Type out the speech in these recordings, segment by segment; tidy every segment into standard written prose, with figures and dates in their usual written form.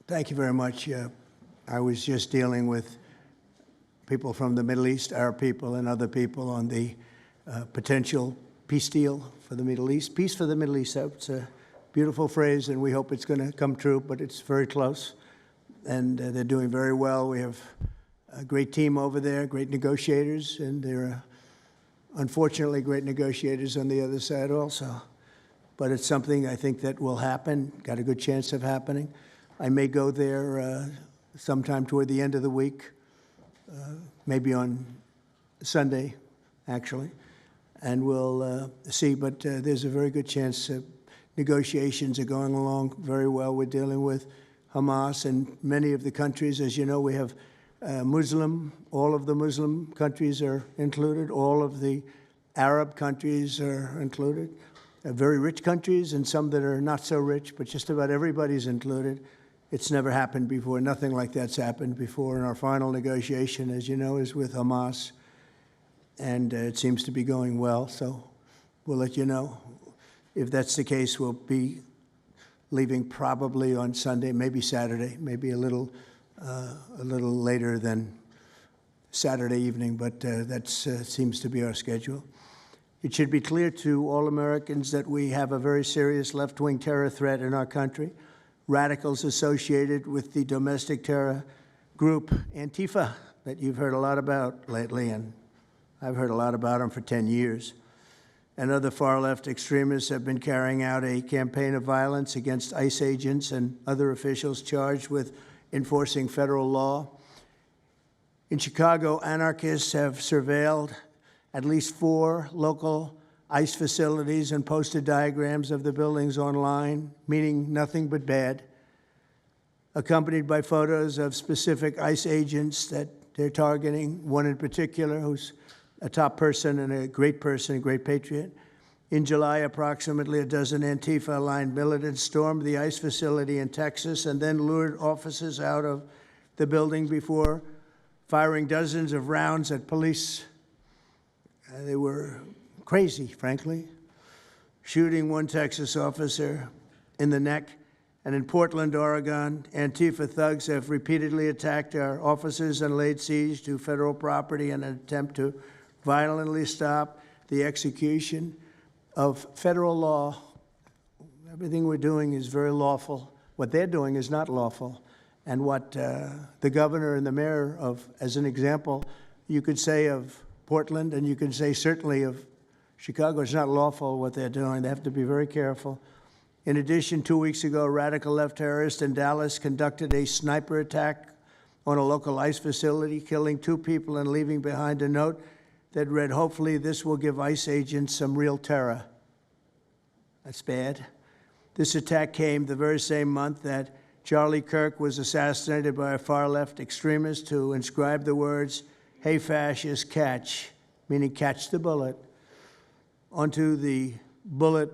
Thank you very much. I was just dealing with people from the Middle East, Arab people and other people on the potential peace deal for the Middle East. Peace for the Middle East, that's a beautiful phrase, and we hope it's going to come true, but it's very close. And they're doing very well. We have a great team over there, great negotiators, and there are unfortunately great negotiators on the other side also. But it's something I think that will happen, got a good chance of happening. I may go there sometime toward the end of the week, maybe on Sunday, actually, and we'll see. But there's a very good chance negotiations are going along very well. We're dealing with Hamas and many of the countries. As you know, we have all of the Muslim countries are included. All of the Arab countries are included. Very rich countries and some that are not so rich, but just about everybody's included. It's never happened before. Nothing like that's happened before. And our final negotiation, as you know, is with Hamas. And it seems to be going well. So we'll let you know. If that's the case, we'll be leaving probably on Sunday, maybe Saturday, maybe a little later than Saturday evening. But that seems to be our schedule. It should be clear to all Americans that we have a very serious left-wing terror threat in our country. Radicals associated with the domestic terror group ANTIFA that you've heard a lot about lately, and I've heard a lot about them for 10 years. And other far-left extremists have been carrying out a campaign of violence against ICE agents and other officials charged with enforcing federal law. In Chicago, anarchists have surveilled at least 4 local ICE facilities and posted diagrams of the buildings online, meaning nothing but bad, accompanied by photos of specific ICE agents that they're targeting, one in particular who's a top person and a great patriot. In July, approximately a dozen Antifa-aligned militants stormed the ICE facility in Texas and then lured officers out of the building before firing dozens of rounds at police. They were crazy, frankly, shooting one Texas officer in the neck. And in Portland, Oregon, Antifa thugs have repeatedly attacked our officers and laid siege to federal property in an attempt to violently stop the execution of federal law. Everything we're doing is very lawful. What they're doing is not lawful. And what the governor and the mayor of, as an example, you could say of Portland, and you can say certainly of Chicago, it's not lawful what they're doing. They have to be very careful. In addition, 2 weeks ago, a radical left terrorist in Dallas conducted a sniper attack on a local ICE facility, killing 2 people and leaving behind a note that read, "Hopefully this will give ICE agents some real terror." That's bad. This attack came the very same month that Charlie Kirk was assassinated by a far-left extremist who inscribed the words, "Hey, fascist, catch," meaning catch the bullet, onto the bullet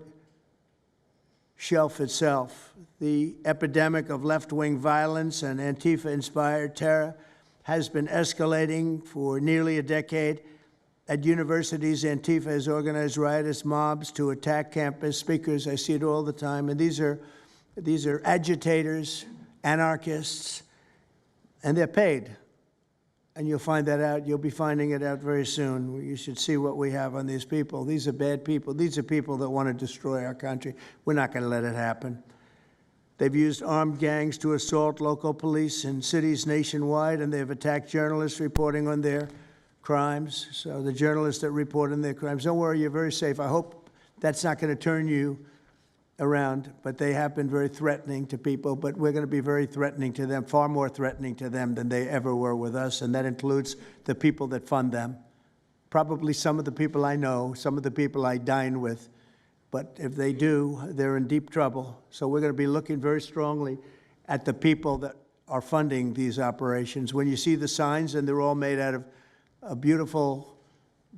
shelf itself. The epidemic of left-wing violence and Antifa-inspired terror has been escalating for nearly a decade. At universities, Antifa has organized riotous mobs to attack campus speakers. I see it all the time. And these are agitators, anarchists, and they're paid. And you'll find that out. You'll be finding it out very soon. You should see what we have on these people. These are bad people. These are people that want to destroy our country. We're not going to let it happen. They've used armed gangs to assault local police in cities nationwide, and they've attacked journalists reporting on their crimes. So the journalists that report on their crimes, don't worry, you're very safe. I hope that's not going to turn you around, but they have been very threatening to people, but we're going to be very threatening to them, far more threatening to them than they ever were with us, and that includes the people that fund them. Probably some of the people I know, some of the people I dine with, but if they do, they're in deep trouble. So we're going to be looking very strongly at the people that are funding these operations. When you see the signs, and they're all made out of a beautiful,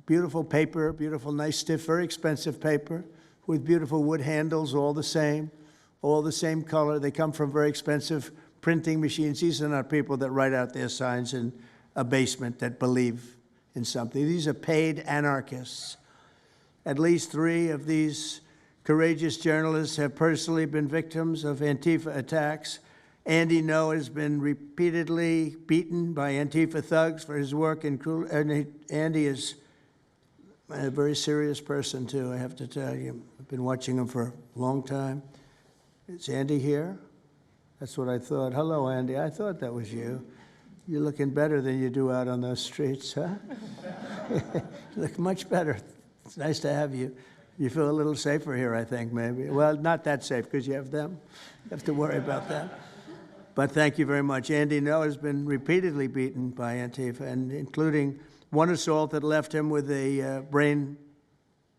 beautiful paper, beautiful, nice, stiff, very expensive paper, with beautiful wood handles, all the same color. They come from very expensive printing machines. These are not people that write out their signs in a basement that believe in something. These are paid anarchists. At least 3 of these courageous journalists have personally been victims of Antifa attacks. Andy Ngo has been repeatedly beaten by Antifa thugs for his work in Andy is a very serious person, too, I have to tell you. I've been watching him for a long time. Is Andy here? That's what I thought. Hello, Andy. I thought that was you. You're looking better than you do out on those streets, huh? You look much better. It's nice to have you. You feel a little safer here, I think, maybe. Well, not that safe, because you have them. You have to worry about that. But thank you very much. Andy Ngo has been repeatedly beaten by Antifa, and including one assault that left him with a brain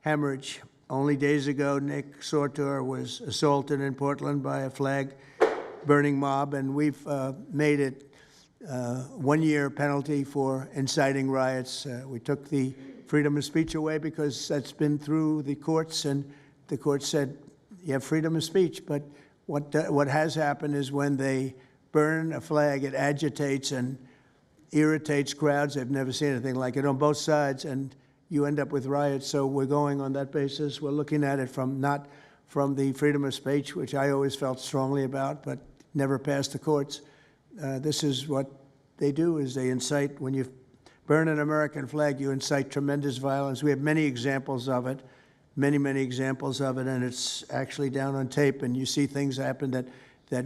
hemorrhage. Only days ago, Nick Sortor was assaulted in Portland by a flag-burning mob, and we've made it 1 year penalty for inciting riots. We took the freedom of speech away because that's been through the courts, and the court said you have freedom of speech. But what has happened is when they burn a flag, it agitates and irritates crowds. I've never seen anything like it on both sides, and you end up with riots. So we're going on that basis. We're looking at it from not from the freedom of speech, which I always felt strongly about, but never passed the courts. This is what they do, is they incite. When you burn an American flag, you incite tremendous violence. We have many examples of it, many examples of it, and it's actually down on tape, and you see things happen that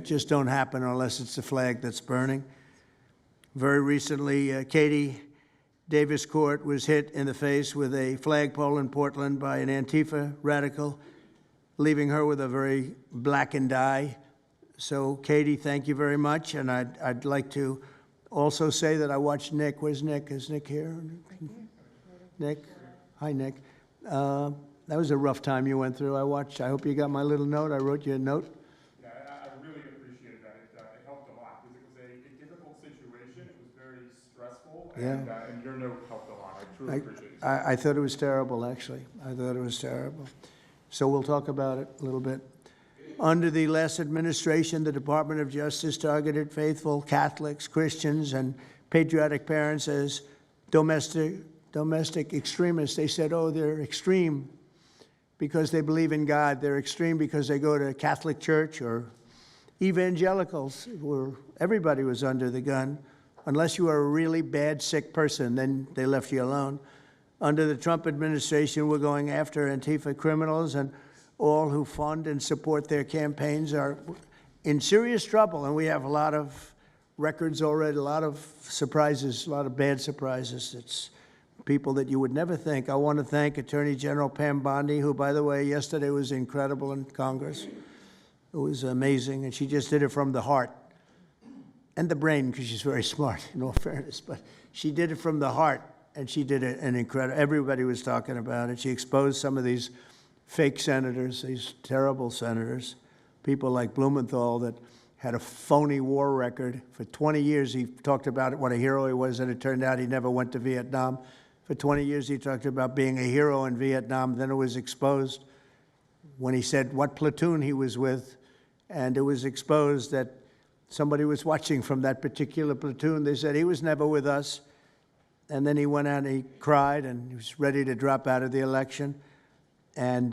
just don't happen unless it's the flag that's burning. Very recently, Katie Davis Court was hit in the face with a flagpole in Portland by an Antifa radical, leaving her with a very blackened eye. So, Katie, thank you very much. And I'd like to also say that I watched Nick. Where's Nick? Is Nick here? Right here. Nick? Hi, Nick. That was a rough time you went through. I hope you got my little note. I wrote you a note. Yeah, I really appreciated that. It helped a lot because it was a difficult situation. It was very stressful, and your note helped a lot. I truly appreciate it. I thought it was terrible, actually. I thought it was terrible. So we'll talk about it a little bit. Under the last administration, the Department of Justice targeted faithful Catholics, Christians, and patriotic parents as domestic extremists. They said, oh, they're extreme because they believe in God. They're extreme because they go to Catholic church, or evangelicals, where everybody was under the gun. Unless you were a really bad, sick person, then they left you alone. Under the Trump administration, we're going after Antifa criminals, and all who fund and support their campaigns are in serious trouble. And we have a lot of records already, a lot of surprises, a lot of bad surprises. It's people that you would never think. I want to thank Attorney General Pam Bondi, who, by the way, yesterday was incredible in Congress. It was amazing, and she just did it from the heart and the brain, because she's very smart, in all fairness. But she did it from the heart, and she did it an incredible. Everybody was talking about it. She exposed some of these fake senators, these terrible senators, people like Blumenthal that had a phony war record. For 20 years, he talked about what a hero he was, and it turned out he never went to Vietnam. For 20 years, he talked about being a hero in Vietnam. Then it was exposed when he said what platoon he was with, and it was exposed that somebody was watching from that particular platoon. They said he was never with us. And then he went out and he cried, and he was ready to drop out of the election. And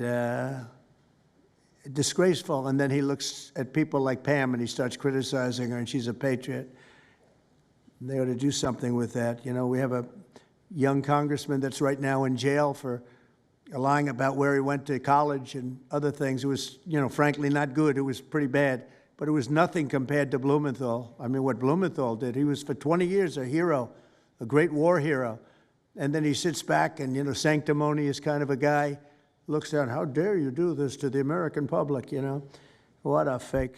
disgraceful. And then he looks at people like Pam and he starts criticizing her, and she's a patriot. They ought to do something with that. You know, we have a young congressman that's right now in jail for lying about where he went to college and other things. It was, you know, frankly not good. It was pretty bad. But it was nothing compared to Blumenthal. I mean, what Blumenthal did, he was for 20 years a hero, a great war hero. And then he sits back and, you know, sanctimonious kind of a guy, looks down, how dare you do this to the American public, you know? What a fake.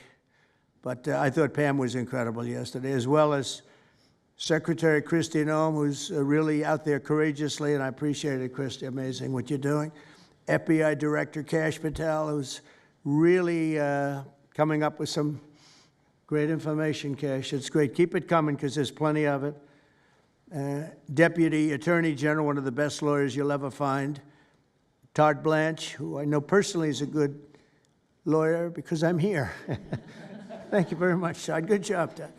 But I thought Pam was incredible yesterday, as well as Secretary Kristi Noem, who's really out there courageously, and I appreciate it, Kristi, amazing what you're doing. FBI Director Kash Patel, who's really coming up with some great information, Kash. It's great. Keep it coming, because there's plenty of it. Deputy Attorney General, one of the best lawyers you'll ever find, Todd Blanche, who I know personally is a good lawyer because I'm here. Thank you very much, Todd. Good job, Todd.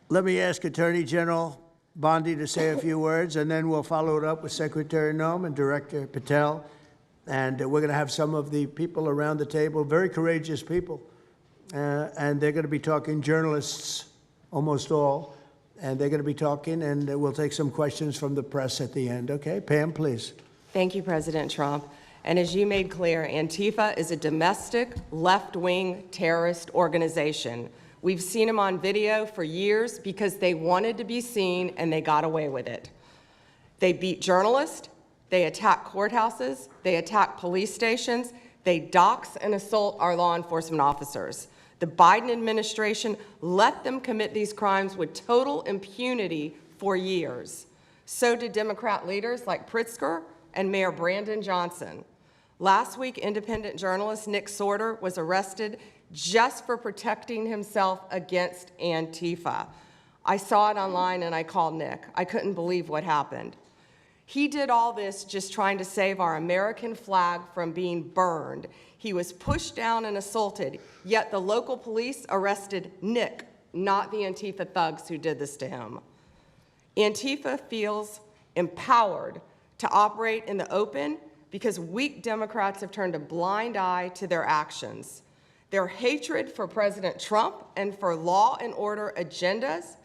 Let me ask Attorney General Bondi to say a few words, and then we'll follow it up with Secretary Noem and Director Patel. And we're going to have some of the people around the table, very courageous people, and they're going to be talking journalists, almost all, and they're going to be talking, and we'll take some questions from the press at the end. Okay, Pam, please. Thank you, President Trump. And as you made clear, Antifa is a domestic left-wing terrorist organization. We've seen them on video for years because they wanted to be seen and they got away with it. They beat journalists, they attack courthouses, they attack police stations, they dox and assault our law enforcement officers. The Biden administration let them commit these crimes with total impunity for years. So did Democrat leaders like Pritzker and Mayor Brandon Johnson. Last week, independent journalist Nick Sorter was arrested just for protecting himself against Antifa. I saw it online and I called Nick. I couldn't believe what happened. He did all this just trying to save our American flag from being burned. He was pushed down and assaulted, yet the local police arrested Nick, not the Antifa thugs who did this to him. Antifa feels empowered to operate in the open because weak Democrats have turned a blind eye to their actions. Their hatred for President Trump and for law and order agendas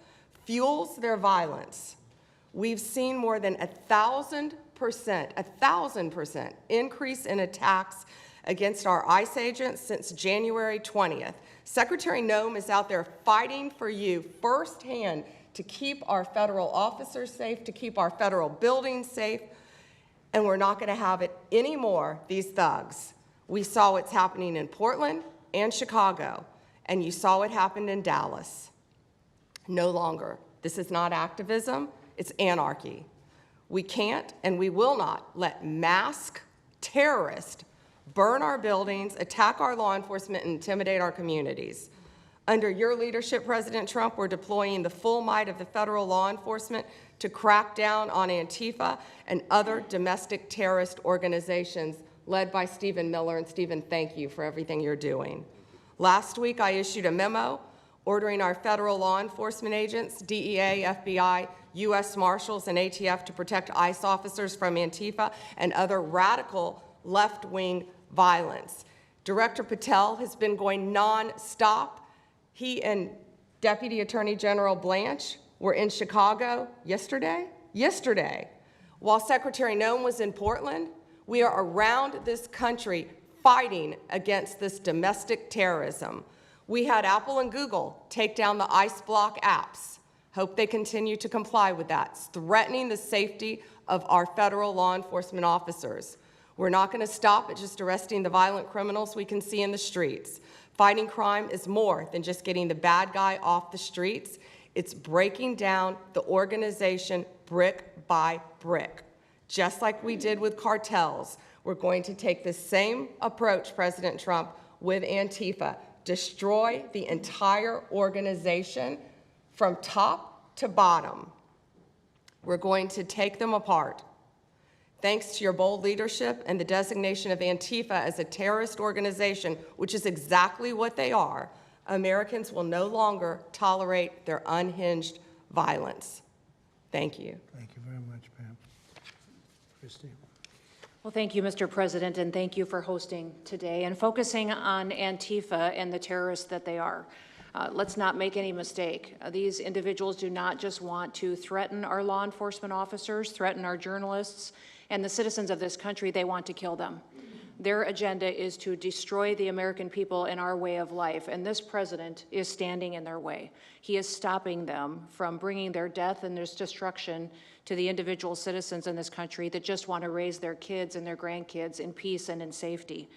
fuels their violence. We've seen more than 1,000% increase in attacks against our ICE agents since January 20th. Secretary Noem is out there fighting for you firsthand to keep our federal officers safe, to keep our federal buildings safe, and we're not going to have it anymore, these thugs. We saw what's happening in Portland and Chicago, and you saw what happened in Dallas. No longer. This is not activism, it's anarchy. We can't and we will not let masked terrorists burn our buildings, attack our law enforcement, and intimidate our communities. Under your leadership, President Trump, we're deploying the full might of the federal law enforcement to crack down on Antifa and other domestic terrorist organizations led by Stephen Miller. And Stephen, thank you for everything you're doing. Last week, I issued a memo ordering our federal law enforcement agents, DEA, FBI, U.S. Marshals, and ATF to protect ICE officers from Antifa and other radical left-wing violence. Director Patel has been going non-stop. He and Deputy Attorney General Blanche were in Chicago yesterday, while Secretary Noem was in Portland. We are around this country fighting against this domestic terrorism. We had Apple and Google take down the ICE block apps. Hope they continue to comply with that. It's threatening the safety of our federal law enforcement officers. We're not going to stop at just arresting the violent criminals we can see in the streets. Fighting crime is more than just getting the bad guy off the streets. It's breaking down the organization brick by brick. Just like we did with cartels, we're going to take the same approach, President Trump, with Antifa. Destroy the entire organization from top to bottom. We're going to take them apart. Thanks to your bold leadership and the designation of Antifa as a terrorist organization, which is exactly what they are, Americans will no longer tolerate their unhinged violence. Thank you. Thank you very much, Pam. Christine. Well, thank you, Mr. President, and thank you for hosting today and focusing on Antifa and the terrorists that they are. Let's not make any mistake. These individuals do not just want to threaten our law enforcement officers, threaten our journalists, and the citizens of this country. They want to kill them. Their agenda is to destroy the American people and our way of life, and this president is standing in their way. He is stopping them from bringing their death and their destruction to the individual citizens in this country that just want to raise their kids and their grandkids in peace and in safety.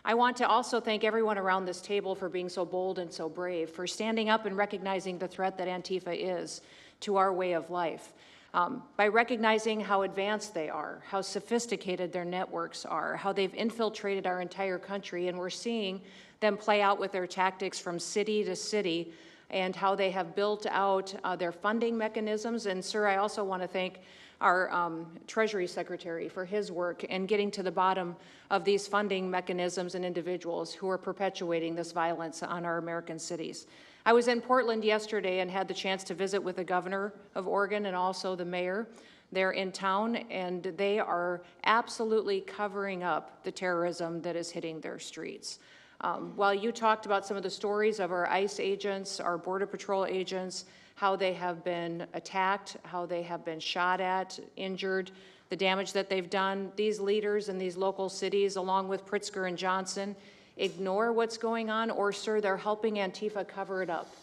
I want to also thank everyone around this table for being so bold and so brave, for standing up and recognizing the threat that Antifa is to our way of life. By recognizing how advanced they are, how sophisticated their networks are, how they've infiltrated our entire country, and we're seeing them play out with their tactics from city to city, and how they have built out their funding mechanisms. And sir, I also want to thank our Treasury Secretary for his work in getting to the bottom of these funding mechanisms and individuals who are perpetuating this violence on our American cities. I was in Portland yesterday and had the chance to visit with the governor of Oregon and also the mayor. They're in town, and they are absolutely covering up the terrorism that is hitting their streets. While you talked about some of the stories of our ICE agents, our Border Patrol agents, how they have been attacked, how they have been shot at, injured, the damage that they've done, these leaders in these local cities, along with Pritzker and Johnson, ignore what's going on, or, sir, they're helping Antifa cover it up.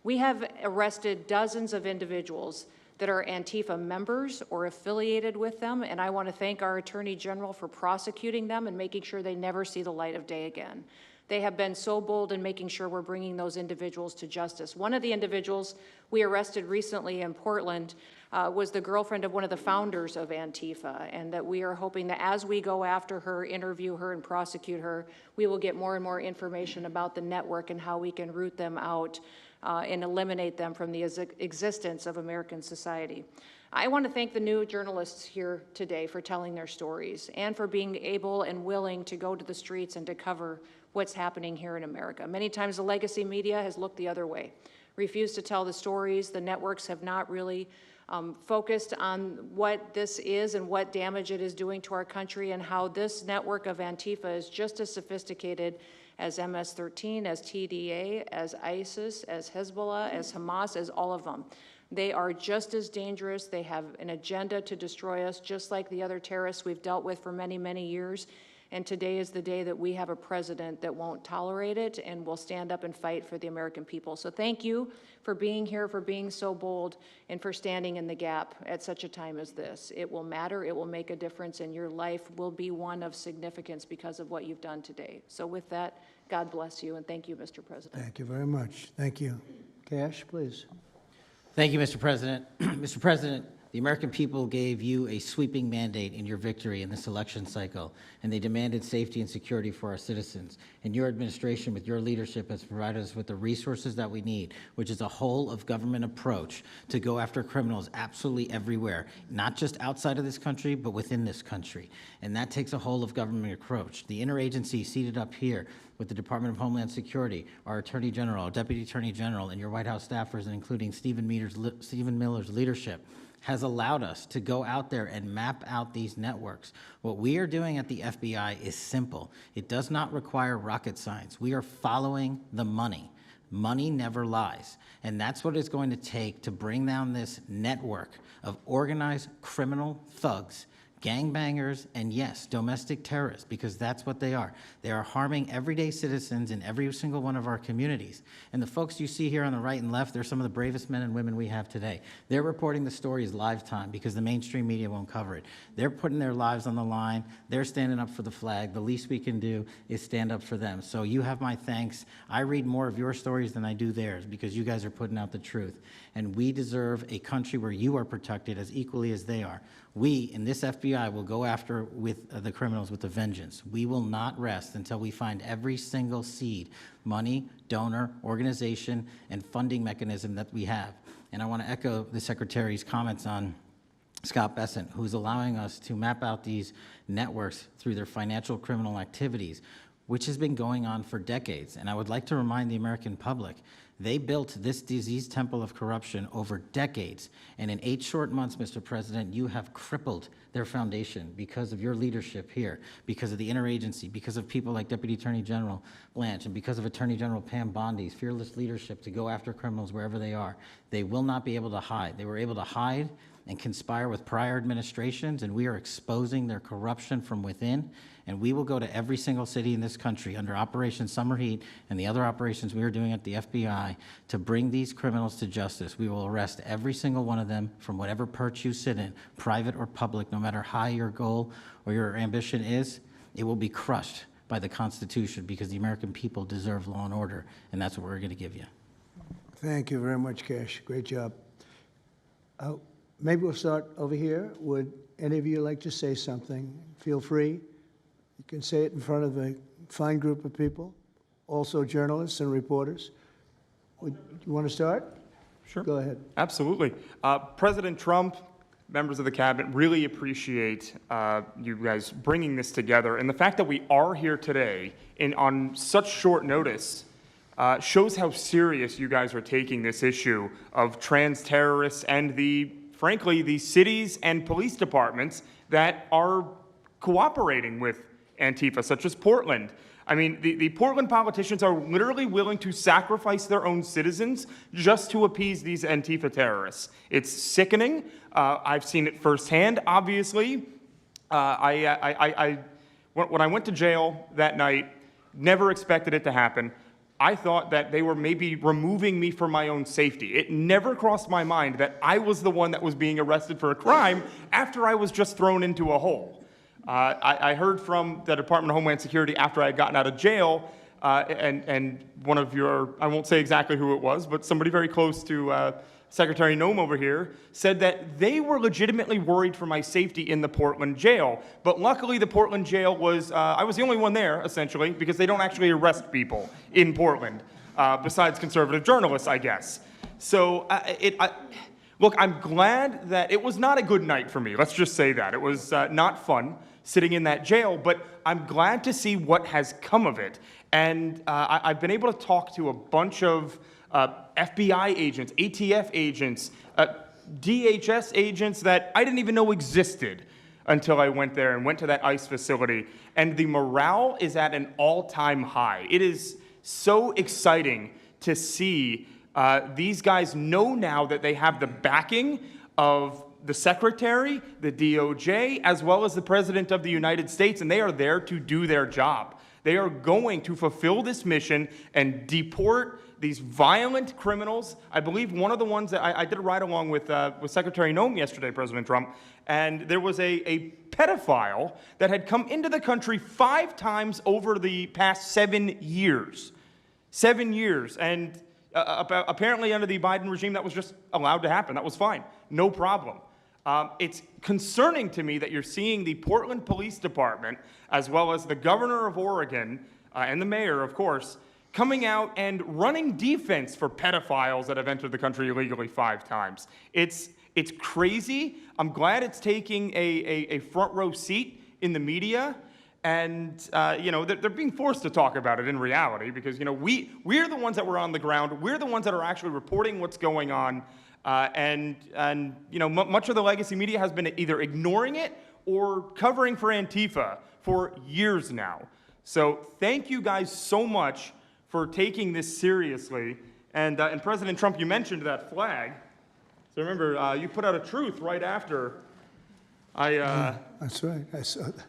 We have arrested dozens of individuals that are Antifa members or affiliated with them, and I want to thank our Attorney General for prosecuting them and making sure they never see the light of day again. They have been so bold in making sure we're bringing those individuals to justice. One of the individuals we arrested recently in Portland was the girlfriend of one of the founders of Antifa, and that we are hoping that as we go after her, interview her, and prosecute her, we will get more and more information about the network and how we can root them out and eliminate them from the existence of American society. I want to thank the new journalists here today for telling their stories and for being able and willing to go to the streets and to cover what's happening here in America. Many times the legacy media has looked the other way, refused to tell the stories. The networks have not really focused on what this is and what damage it is doing to our country, and how this network of Antifa is just as sophisticated as MS-13, as TDA, as ISIS, as Hezbollah, as Hamas, as all of them. They are just as dangerous. They have an agenda to destroy us, just like the other terrorists we've dealt with for many, many years. And today is the day that we have a president that won't tolerate it and will stand up and fight for the American people. So thank you for being here, for being so bold, and for standing in the gap at such a time as this. It will matter, it will make a difference, and your life will be one of significance because of what you've done today. So with that, God bless you, and thank you, Mr. President. Thank you very much. Thank you. Cash, please. Thank you, Mr. President. Mr. President, the American people gave you a sweeping mandate in your victory in this election cycle, and they demanded safety and security for our citizens. And your administration, with your leadership, has provided us with the resources that we need, which is a whole-of-government approach to go after criminals absolutely everywhere, not just outside of this country, but within this country. And that takes a whole-of-government approach. The interagency seated up here with the Department of Homeland Security, our Attorney General, our Deputy Attorney General, and your White House staffers, and including Stephen Miller's leadership, has allowed us to go out there and map out these networks. What we are doing at the FBI is simple. It does not require rocket science. We are following the money. Money never lies. And that's what it's going to take to bring down this network of organized criminal thugs, gangbangers, and yes, domestic terrorists, because that's what they are. They are harming everyday citizens in every single one of our communities. And the folks you see here on the right and left, they're some of the bravest men and women we have today. They're reporting the stories live time because the mainstream media won't cover it. They're putting their lives on the line. They're standing up for the flag. The least we can do is stand up for them. So you have my thanks. I read more of your stories than I do theirs because you guys are putting out the truth. And we deserve a country where you are protected as equally as they are. We, in this FBI, will go after with the criminals with a vengeance. We will not rest until we find every single seed, money, donor, organization, and funding mechanism that we have. And I want to echo the Secretary's comments on Scott Bessent, who's allowing us to map out these networks through their financial criminal activities, which has been going on for decades. And I would like to remind the American public, they built this disease temple of corruption over decades. And in 8 short months, Mr. President, you have crippled their foundation because of your leadership here, because of the interagency, because of people like Deputy Attorney General Blanche, and because of Attorney General Pam Bondi's fearless leadership to go after criminals wherever they are. They will not be able to hide. They were able to hide and conspire with prior administrations, and we are exposing their corruption from within. And we will go to every single city in this country under Operation Summer Heat and the other operations we are doing at the FBI to bring these criminals to justice. We will arrest every single one of them from whatever perch you sit in, private or public, no matter how your goal or your ambition is. It will be crushed by the Constitution because the American people deserve law and order, and that's what we're going to give you. Thank you very much, Cash. Great job. Maybe we'll start over here. Would any of you like to say something? Feel free. You can say it in front of a fine group of people, also journalists and reporters. You want to start? Sure. Go ahead. Absolutely. President Trump, members of the cabinet, really appreciate you guys bringing this together. And the fact that we are here today on such short notice shows how serious you guys are taking this issue of trans terrorists and frankly, the cities and police departments that are cooperating with Antifa, such as Portland. I mean, the Portland politicians are literally willing to sacrifice their own citizens just to appease these Antifa terrorists. It's sickening. I've seen it firsthand, obviously. When I went to jail that night, never expected it to happen. I thought that they were maybe removing me for my own safety. It never crossed my mind that I was the one that was being arrested for a crime after I was just thrown into a hole. I heard from the Department of Homeland Security after I had gotten out of jail, and one of your, I won't say exactly who it was, but somebody very close to Secretary Noem over here, said that they were legitimately worried for my safety in the Portland jail. But luckily, the Portland jail was, I was the only one there, essentially, because they don't actually arrest people in Portland, besides conservative journalists, I guess. So, look, I'm glad that it was not a good night for me. Let's just say that. It was not fun sitting in that jail, but I'm glad to see what has come of it. And I've been able to talk to a bunch of FBI agents, ATF agents, DHS agents that I didn't even know existed until I went there and went to that ICE facility. And the morale is at an all-time high. It is so exciting to see these guys know now that they have the backing of the Secretary, the DOJ, as well as the President of the United States, and they are there to do their job. They are going to fulfill this mission and deport these violent criminals. I believe one of the ones that I did a ride-along with Secretary Noem yesterday, President Trump, and there was a pedophile that had come into the country 5 times over the past 7 years. 7 years, and apparently under the Biden regime that was just allowed to happen. That was fine, no problem. It's concerning to me that you're seeing the Portland Police Department, as well as the governor of Oregon, and the mayor, of course, coming out and running defense for pedophiles that have entered the country illegally 5 times. It's crazy. I'm glad it's taking a front row seat in the media. And, you know, they're being forced to talk about it in reality because, you know, we're the ones that were on the ground. We're the ones that are actually reporting what's going on. And you know, much of the legacy media has been either ignoring it or covering for Antifa for years now. So thank you guys so much for taking this seriously. And President Trump, you mentioned that flag. So remember, you put out a truth right after That's right. I saw that.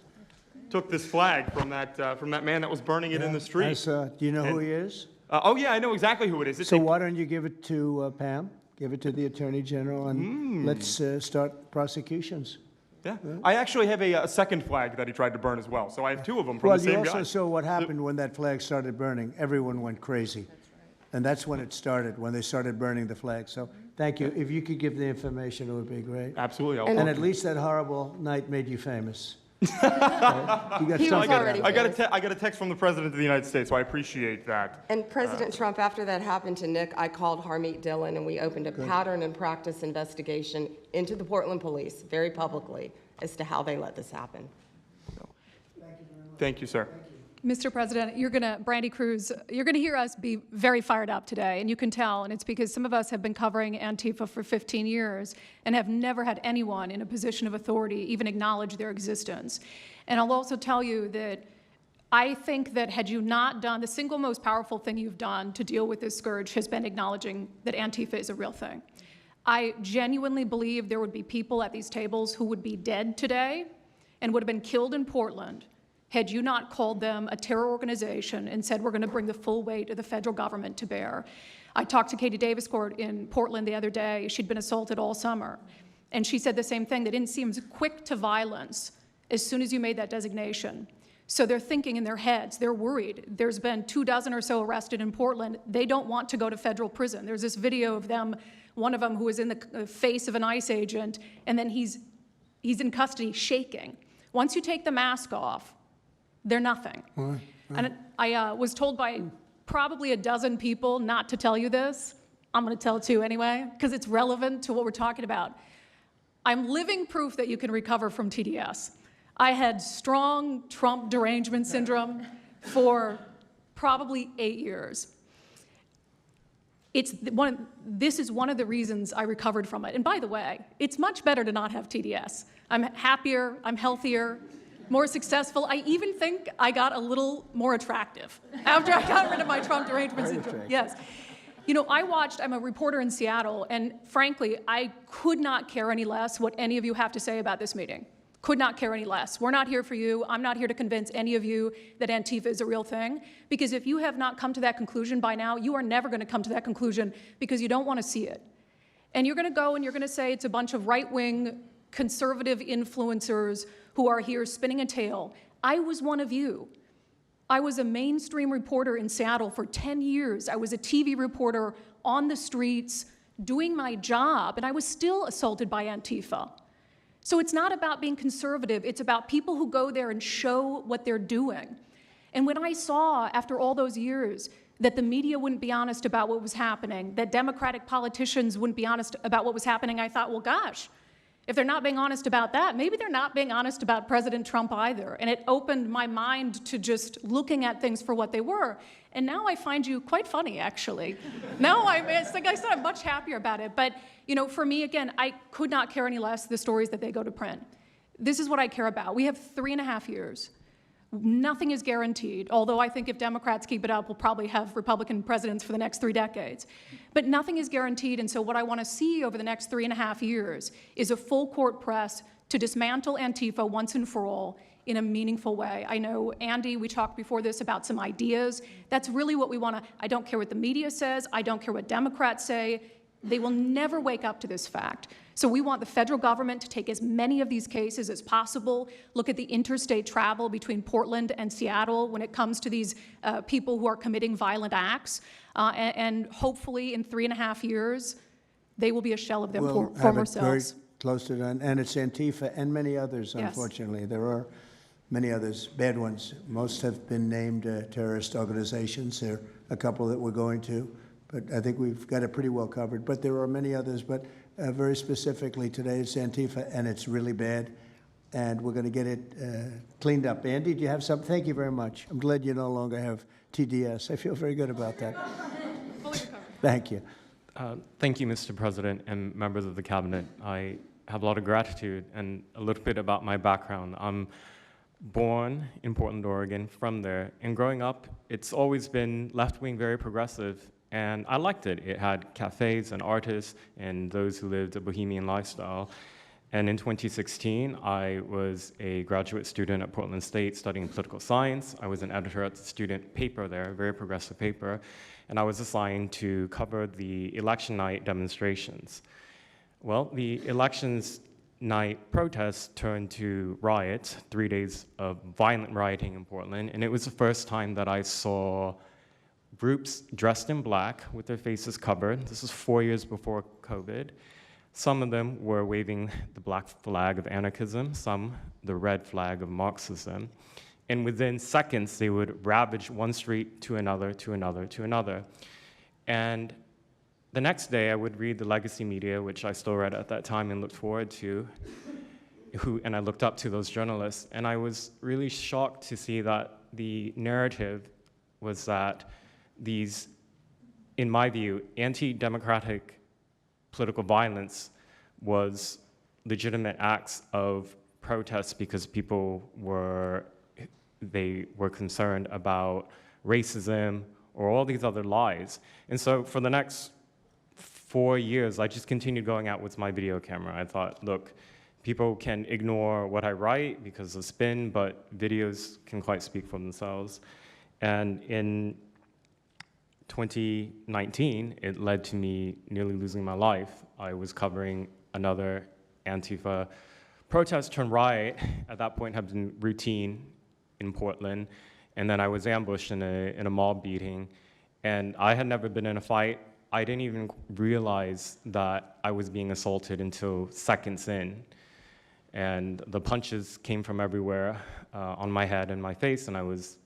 took this flag from that man that was burning it in the street. I saw it. Do you know who he is? Oh yeah, I know exactly who it is. So why don't you give it to Pam? Give it to the Attorney General, and let's start prosecutions. Yeah, I actually have a second flag that he tried to burn as well. So I have 2 of them from the same guy. Well, you also saw what happened when that flag started burning. Everyone went crazy. And that's when it started, when they started burning the flag. So thank you. If you could give the information, it would be great. Absolutely. And at least that horrible night made you famous. You got He was something already out of it. I got a text from the President of the United States, so I appreciate that. And President Trump, after that happened to Nick, I called Harmeet Dillon, and we opened a pattern and practice investigation into the Portland police, very publicly, as to how they let this happen. Thank you, sir. Mr. President, Brandy Cruz, you're going to hear us be very fired up today, and you can tell, and it's because some of us have been covering Antifa for 15 years and have never had anyone in a position of authority even acknowledge their existence. And I'll also tell you that I think that had you not done, the single most powerful thing you've done to deal with this scourge has been acknowledging that Antifa is a real thing. I genuinely believe there would be people at these tables who would be dead today and would have been killed in Portland had you not called them a terror organization and said we're going to bring the full weight of the federal government to bear. I talked to Katie Daviscourt in Portland the other day. She'd been assaulted all summer. And she said the same thing, that it seems quick to violence as soon as you made that designation. So they're thinking in their heads, they're worried. There's been 24 or so arrested in Portland. They don't want to go to federal prison. There's this video of them, one of them who was in the face of an ICE agent, and then he's in custody shaking. Once you take the mask off, they're nothing. Right. And I was told by probably a dozen people not to tell you this. I'm going to tell it to you anyway, because it's relevant to what we're talking about. I'm living proof that you can recover from TDS. I had strong Trump derangement syndrome for probably 8 years. This is one of the reasons I recovered from it. And by the way, it's much better to not have TDS. I'm happier, I'm healthier. more successful. I even think I got a little more attractive after I got rid of my Trump derangement syndrome. Yes. You know, I'm a reporter in Seattle, and frankly, I could not care any less what any of you have to say about this meeting. Could not care any less. We're not here for you. I'm not here to convince any of you that Antifa is a real thing, because if you have not come to that conclusion by now, you are never going to come to that conclusion because you don't want to see it. And you're going to go and you're going to say it's a bunch of right-wing conservative influencers who are here spinning a tale. I was one of you. I was a mainstream reporter in Seattle for 10 years. I was a TV reporter on the streets doing my job, and I was still assaulted by Antifa. So it's not about being conservative. It's about people who go there and show what they're doing. And when I saw, after all those years, that the media wouldn't be honest about what was happening, that Democratic politicians wouldn't be honest about what was happening, I thought, well, gosh, if they're not being honest about that, maybe they're not being honest about President Trump either. And it opened my mind to just looking at things for what they were. And now I find you quite funny, actually. Now it's like I said, I'm much happier about it. But you know, for me, again, I could not care any less the stories that they go to print. This is what I care about. We have 3.5 years. Nothing is guaranteed, although I think if Democrats keep it up, we'll probably have Republican presidents for the next 3 decades. But nothing is guaranteed, and so what I want to see over the next 3.5 years is a full court press to dismantle Antifa once and for all in a meaningful way. I know, Andy, we talked before this about some ideas. That's really what we want to, I don't care what the media says, I don't care what Democrats say. They will never wake up to this fact. So we want the federal government to take as many of these cases as possible, look at the interstate travel between Portland and Seattle when it comes to these people who are committing violent acts, and hopefully in 3.5 years, they will be a shell of their former selves. Very close to that, and it's Antifa and many others, Yes. unfortunately. There are many others, bad ones. Most have been named terrorist organizations. There are a couple that we're going to, but I think we've got it pretty well covered. But there are many others, but very specifically today it's Antifa, and it's really bad, and we're going to get it cleaned up. Andy, do you have something? Thank you very much. I'm glad you no longer have TDS. I feel very good about that. Fully recovered. Thank you. Thank you, Mr. President and members of the Cabinet. I have a lot of gratitude, and a little bit about my background. I'm born in Portland, Oregon, from there, and growing up, it's always been left-wing, very progressive, and I liked it. It had cafes and artists and those who lived a bohemian lifestyle. And in 2016, I was a graduate student at Portland State studying political science. I was an editor at the student paper there, a very progressive paper, and I was assigned to cover the election night demonstrations. Well, the elections night protests turned to riots, 3 days of violent rioting in Portland, and it was the first time that I saw groups dressed in black with their faces covered. This was 4 years before COVID. Some of them were waving the black flag of anarchism, some the red flag of Marxism. And within seconds, they would ravage one street to another, to another, to another. And the next day, I would read the legacy media, which I still read at that time and looked forward to, and I looked up to those journalists. And I was really shocked to see that the narrative was that these, in my view, anti-democratic political violence was legitimate acts of protest because people were concerned about racism or all these other lies. And so for the next 4 years, I just continued going out with my video camera. I thought, look, people can ignore what I write because of spin, but videos can quite speak for themselves. And in 2019, it led to me nearly losing my life. I was covering another Antifa protest turned riot. At that point, had been routine in Portland, and then I was ambushed in a mob beating. And I had never been in a fight. I didn't even realize that I was being assaulted until seconds in. And the punches came from everywhere on my head and my face, and I was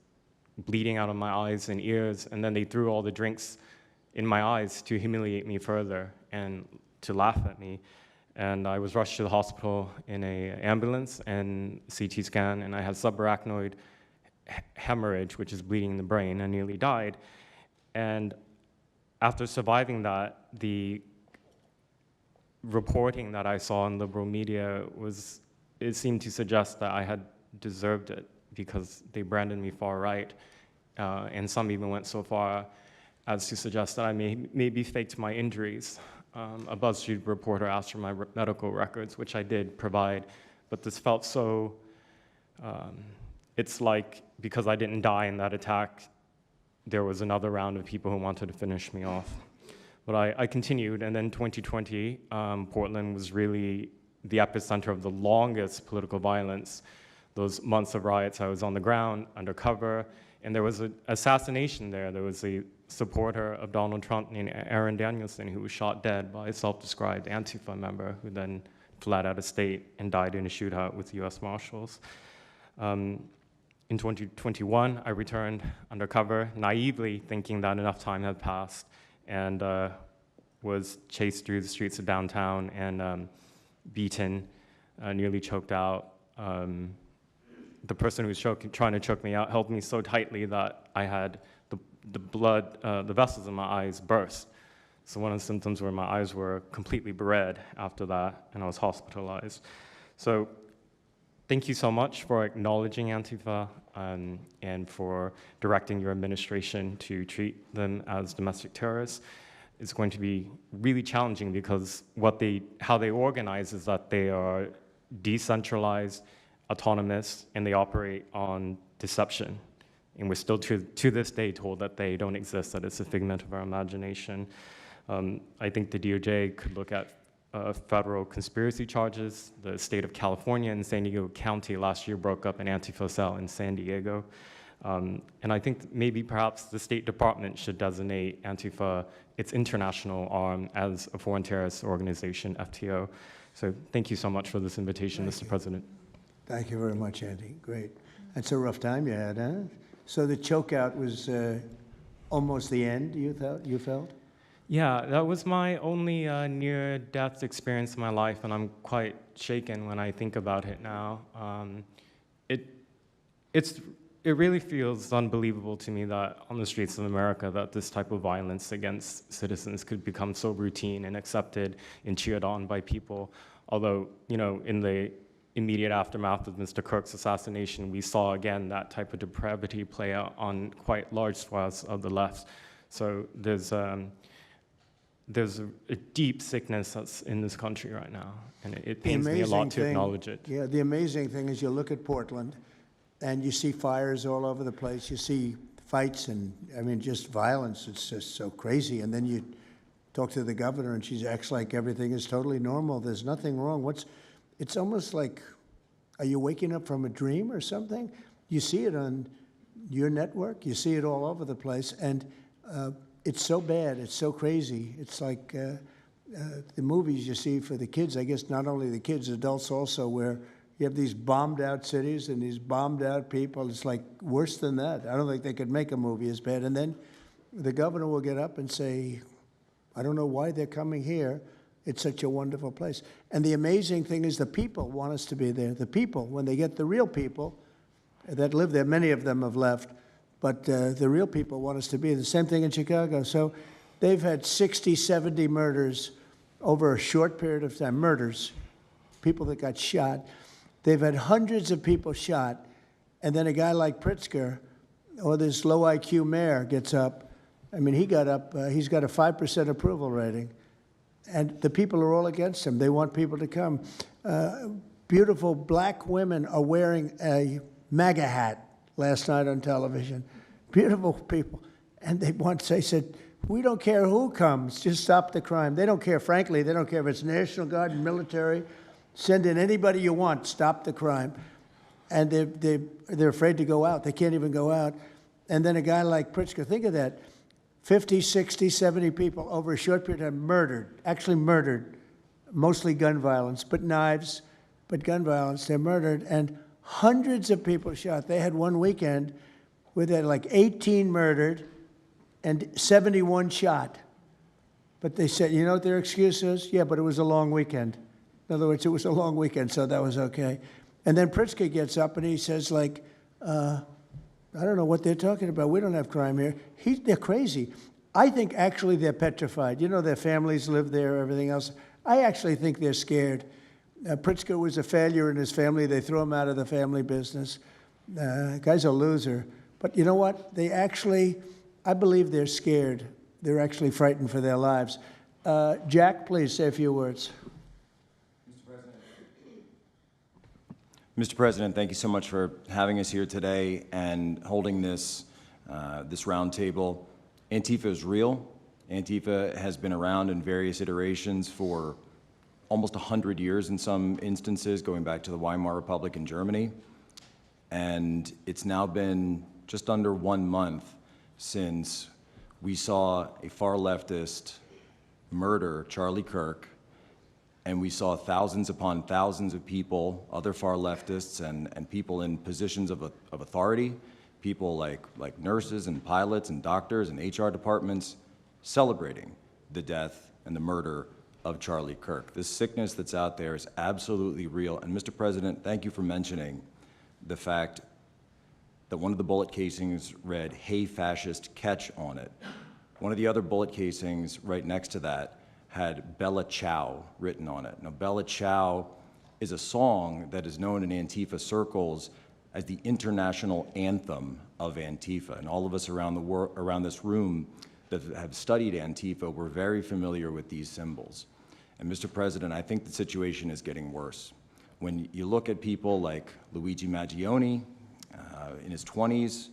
bleeding out of my eyes and ears, and then they threw all the drinks in my eyes to humiliate me further and to laugh at me. And I was rushed to the hospital in an ambulance and CT scan, and I had subarachnoid hemorrhage, which is bleeding in the brain, and nearly died. And after surviving that, the reporting that I saw in liberal media it seemed to suggest that I had deserved it because they branded me far right. And some even went so far as to suggest that I maybe faked my injuries. A BuzzFeed reporter asked for my medical records, which I did provide, but this felt so, it's like because I didn't die in that attack, there was another round of people who wanted to finish me off. But I continued, and then 2020, Portland was really the epicenter of the longest political violence. Those months of riots, I was on the ground, undercover, and there was an assassination there. There was a supporter of Donald Trump named Aaron Danielson who was shot dead by a self-described ANTIFA member who then fled out of state and died in a shootout with US Marshals. In 2021, I returned undercover, naively thinking that enough time had passed, and was chased through the streets of downtown and beaten, nearly choked out. The person who was trying to choke me out held me so tightly that I had the blood, the vessels in my eyes burst. So one of the symptoms were my eyes were completely red after that, and I was hospitalized. So thank you so much for acknowledging Antifa and for directing your administration to treat them as domestic terrorists. It's going to be really challenging because how they organize is that they are decentralized, autonomous, and they operate on deception. And we're still to this day told that they don't exist, that it's a figment of our imagination. I think the DOJ could look at federal conspiracy charges. The state of California and San Diego County last year broke up an Antifa cell in San Diego. And I think maybe perhaps the State Department should designate Antifa, its international arm, as a foreign terrorist organization, FTO. So thank you so much for this invitation, Mr. President. Thank you very much, Andy. Great. That's a rough time you had, huh? So the chokeout was almost the end, you felt? Yeah, that was my only near-death experience in my life, and I'm quite shaken when I think about it now. It really feels unbelievable to me that on the streets of America that this type of violence against citizens could become so routine and accepted and cheered on by people. Although, you know, in the immediate aftermath of Mr. Kirk's assassination, we saw again that type of depravity play out on quite large swaths of the left. So there's a deep sickness that's in this country right now, and it pains me a lot to acknowledge it. Yeah, the amazing thing is you look at Portland, and you see fires all over the place. You see fights and, I mean, just violence. It's just so crazy. And then you talk to the governor, and she acts like everything is totally normal. There's nothing wrong. It's almost like, are you waking up from a dream or something? You see it on your network. You see it all over the place. And it's so bad. It's so crazy. It's like the movies you see for the kids, I guess not only the kids, adults also, where you have these bombed out cities and these bombed out people. It's like worse than that. I don't think they could make a movie as bad. And then the governor will get up and say, I don't know why they're coming here. It's such a wonderful place. And the amazing thing is the people want us to be there. The people, when they get the real people that live there, many of them have left, but the real people want us to be there. The same thing in Chicago. So they've had 60, 70 murders over a short period of time, murders, people that got shot. They've had hundreds of people shot, and then a guy like Pritzker, or this low IQ mayor, gets up. I mean, he got up, he's got a 5% approval rating, and the people are all against him. They want people to come. Beautiful black women are wearing a MAGA hat last night on television. Beautiful people. And they said, we don't care who comes, just stop the crime. They don't care, frankly, they don't care if it's National Guard, military. Send in anybody you want, stop the crime. And they're afraid to go out. They can't even go out. And then a guy like Pritzker, think of that, 50, 60, 70 people over a short period of time murdered, actually murdered, mostly gun violence, but knives, but gun violence, they're murdered, and hundreds of people shot. They had one weekend where they had like 18 murdered and 71 shot. But they said, you know what their excuse is? Yeah, but it was a long weekend. In other words, it was a long weekend, so that was okay. And then Pritzker gets up and he says, like, I don't know what they're talking about. We don't have crime here. They're crazy. I think actually they're petrified. You know, their families live there, everything else. I actually think they're scared. Pritzker was a failure in his family. They threw him out of the family business. Guy's a loser. But you know what? They actually, I believe they're scared. They're actually frightened for their lives. Jack, please say a few words. Mr. President, thank you so much for having us here today and holding this roundtable. Antifa is real. Antifa has been around in various iterations for almost 100 years in some instances, going back to the Weimar Republic in Germany. And it's now been just under 1 month since we saw a far leftist murder Charlie Kirk, and we saw thousands upon thousands of people, other far leftists and people in positions of authority, people like nurses and pilots and doctors and HR departments, celebrating the death and the murder of Charlie Kirk. This sickness that's out there is absolutely real. And Mr. President, thank you for mentioning the fact that one of the bullet casings read, "Hey fascist, catch" on it. One of the other bullet casings right next to that had Bella Ciao written on it. Now, Bella Ciao is a song that is known in Antifa circles as the international anthem of Antifa. And all of us around this room that have studied Antifa, we're very familiar with these symbols. And Mr. President, I think the situation is getting worse. When you look at people like Luigi Maggioni in his 20s,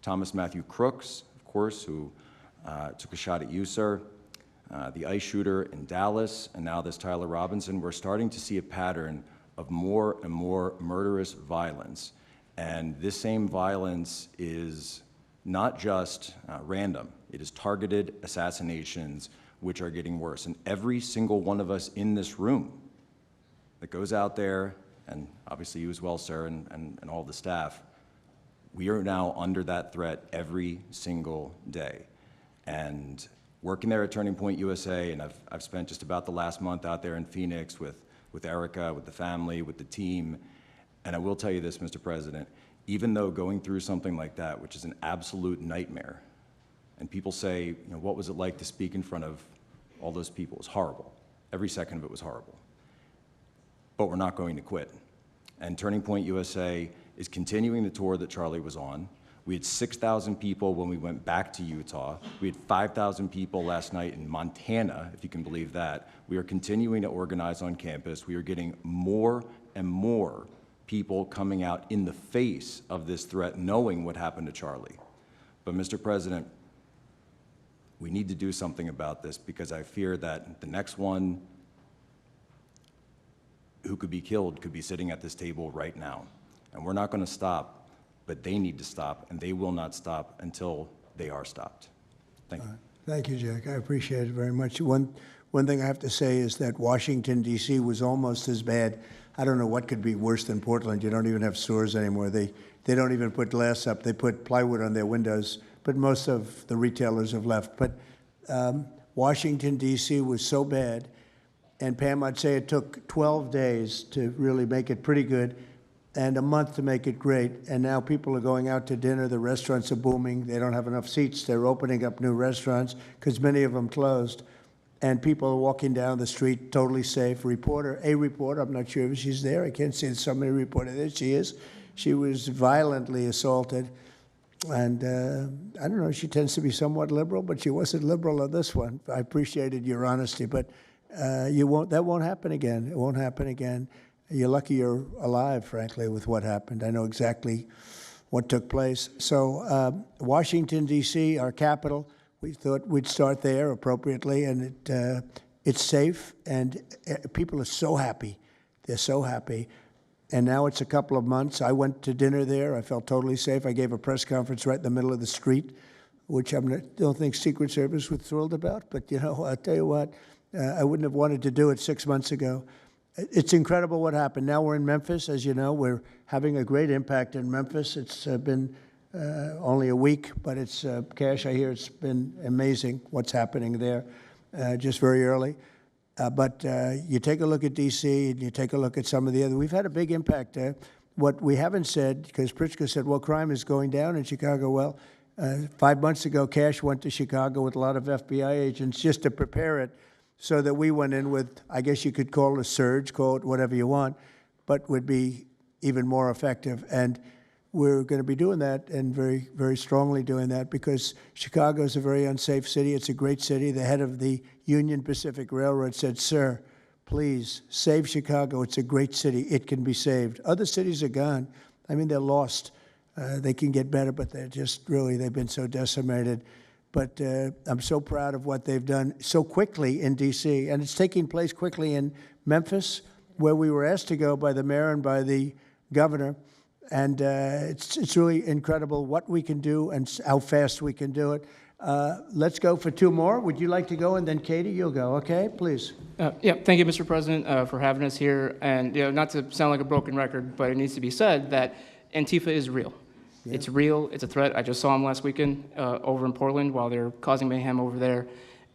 Thomas Matthew Crooks, of course, who took a shot at you, sir, the ICE shooter in Dallas, and now this Tyler Robinson, we're starting to see a pattern of more and more murderous violence. And this same violence is not just random. It is targeted assassinations, which are getting worse. And every single one of us in this room that goes out there, and obviously you as well, sir, and all the staff, we are now under that threat every single day. And working there at Turning Point USA, and I've spent just about the last month out there in Phoenix with Erica, with the family, with the team. And I will tell you this, Mr. President, even though going through something like that, which is an absolute nightmare, and people say, you know, what was it like to speak in front of all those people? It was horrible. Every second of it was horrible. But we're not going to quit. And Turning Point USA is continuing the tour that Charlie was on. We had 6,000 people when we went back to Utah. We had 5,000 people last night in Montana, if you can believe that. We are continuing to organize on campus. We are getting more and more people coming out in the face of this threat, knowing what happened to Charlie. But Mr. President, we need to do something about this, because I fear that the next one who could be killed could be sitting at this table right now. And we're not going to stop, but they need to stop, and they will not stop until they are stopped. Thank you. Thank you, Jack. I appreciate it very much. One thing I have to say is that Washington, D.C. was almost as bad. I don't know what could be worse than Portland. You don't even have stores anymore. They don't even put glass up. They put plywood on their windows, but most of the retailers have left. But Washington, D.C. was so bad, and Pam, I'd say it took 12 days to really make it pretty good, and a month to make it great. And now people are going out to dinner. The restaurants are booming. They don't have enough seats. They're opening up new restaurants because many of them closed. And people are walking down the street totally safe. A reporter, I'm not sure if she's there. I can't see somebody reported there. She is. She was violently assaulted. And I don't know, she tends to be somewhat liberal, but she wasn't liberal on this one. I appreciated your honesty, but that won't happen again. It won't happen again. You're lucky you're alive, frankly, with what happened. I know exactly what took place. So Washington, D.C., our capital, we thought we'd start there appropriately, and it's safe, and people are so happy. They're so happy. And now it's a couple of months. I went to dinner there. I felt totally safe. I gave a press conference right in the middle of the street, which I don't think Secret Service was thrilled about. But, you know, I'll tell you what, I wouldn't have wanted to do it 6 months ago. It's incredible what happened. Now we're in Memphis. As you know, we're having a great impact in Memphis. It's been only a week, but it's, Cash, I hear it's been amazing what's happening there just very early. But you take a look at D.C. and you take a look at some of the other. We've had a big impact. What we haven't said, because Pritzker said, well, crime is going down in Chicago. Well, 5 months ago, Cash went to Chicago with a lot of FBI agents just to prepare it so that we went in with, I guess you could call it a surge, call it whatever you want, but would be even more effective. And we're going to be doing that, and very, very strongly doing that, because Chicago is a very unsafe city. It's a great city. The head of the Union Pacific Railroad said, "Sir, please save Chicago. It's a great city. It can be saved." Other cities are gone. I mean, they're lost. They can get better, but they're just really, they've been so decimated. But I'm so proud of what they've done so quickly in D.C., and it's taking place quickly in Memphis, where we were asked to go by the mayor and by the governor. And it's really incredible what we can do and how fast we can do it. Let's go for two more. Would you like to go? And then Katie, you'll go, okay? Please. Yeah, thank you, Mr. President, for having us here. And not to sound like a broken record, but it needs to be said that Antifa is real. Yeah. It's real. It's a threat. I just saw them last weekend over in Portland while they're causing mayhem over there.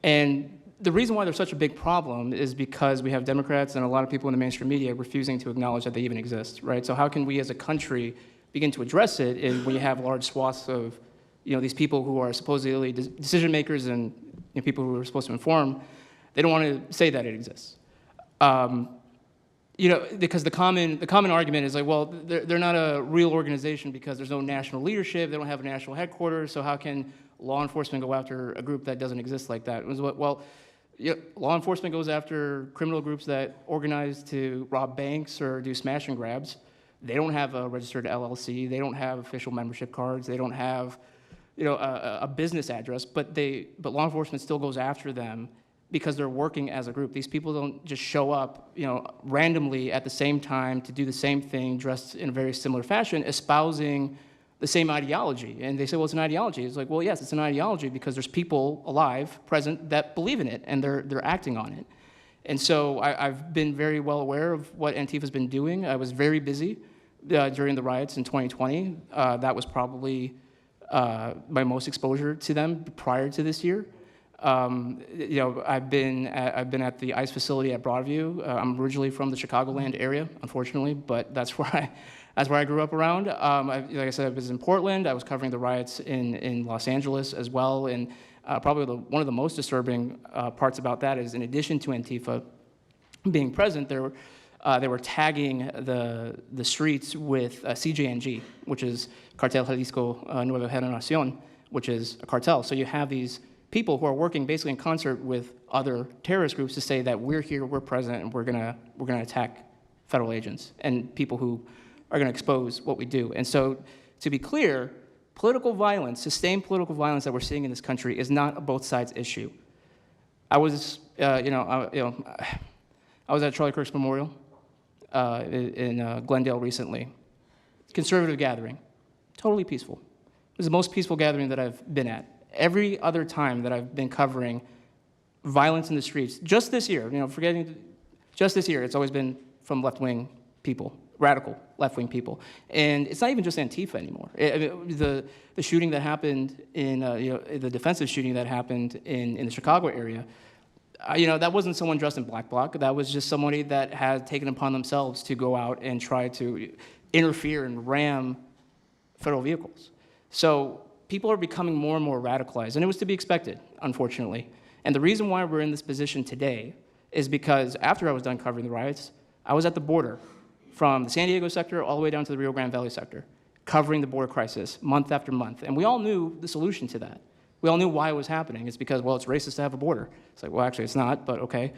And the reason why they're such a big problem is because we have Democrats and a lot of people in the mainstream media refusing to acknowledge that they even exist, right? So how can we as a country begin to address it when you have large swaths of these people who are supposedly decision makers and people who are supposed to inform, they don't want to say that it exists. Because the common argument is like, well, they're not a real organization because there's no national leadership, they don't have a national headquarters, so how can law enforcement go after a group that doesn't exist like that? Well, law enforcement goes after criminal groups that organize to rob banks or do smash and grabs. They don't have a registered LLC, they don't have official membership cards, they don't have a business address, but law enforcement still goes after them because they're working as a group. These people don't just show up, randomly at the same time to do the same thing, dressed in a very similar fashion, espousing the same ideology. And they say, well, it's an ideology. It's like, well, yes, it's an ideology because there's people alive, present, that believe in it, and they're acting on it. And so I've been very well aware of what Antifa's been doing. I was very busy during the riots in 2020. That was probably my most exposure to them prior to this year. I've been at the ICE facility at Broadview. I'm originally from the Chicagoland area, unfortunately, but that's where I grew up around. Like I said, I was in Portland. I was covering the riots in Los Angeles as well. And probably one of the most disturbing parts about that is, in addition to Antifa being present, they were tagging the streets with CJNG, which is Cartel Jalisco Nueva Generación, which is a cartel. So you have these people who are working basically in concert with other terrorist groups to say that we're here, we're present, and we're gonna attack federal agents and people who are gonna expose what we do. And so, to be clear, political violence, sustained political violence that we're seeing in this country is not a both sides issue. I was, I was at Charlie Kirk's memorial in Glendale recently. Conservative gathering, totally peaceful. It was the most peaceful gathering that I've been at. Every other time that I've been covering violence in the streets, just this year, just this year, it's always been from left-wing people, radical left-wing people. And it's not even just Antifa anymore. The shooting that happened in, the defensive shooting that happened in the Chicago area, that wasn't someone dressed in black bloc. That was just somebody that had taken upon themselves to go out and try to interfere and ram federal vehicles. So people are becoming more and more radicalized, and it was to be expected, unfortunately. And the reason why we're in this position today is because after I was done covering the riots, I was at the border from the San Diego sector all the way down to the Rio Grande Valley sector, covering the border crisis month after month. And we all knew the solution to that. We all knew why it was happening. It's because, well, it's racist to have a border. It's like, well, actually, it's not, but okay.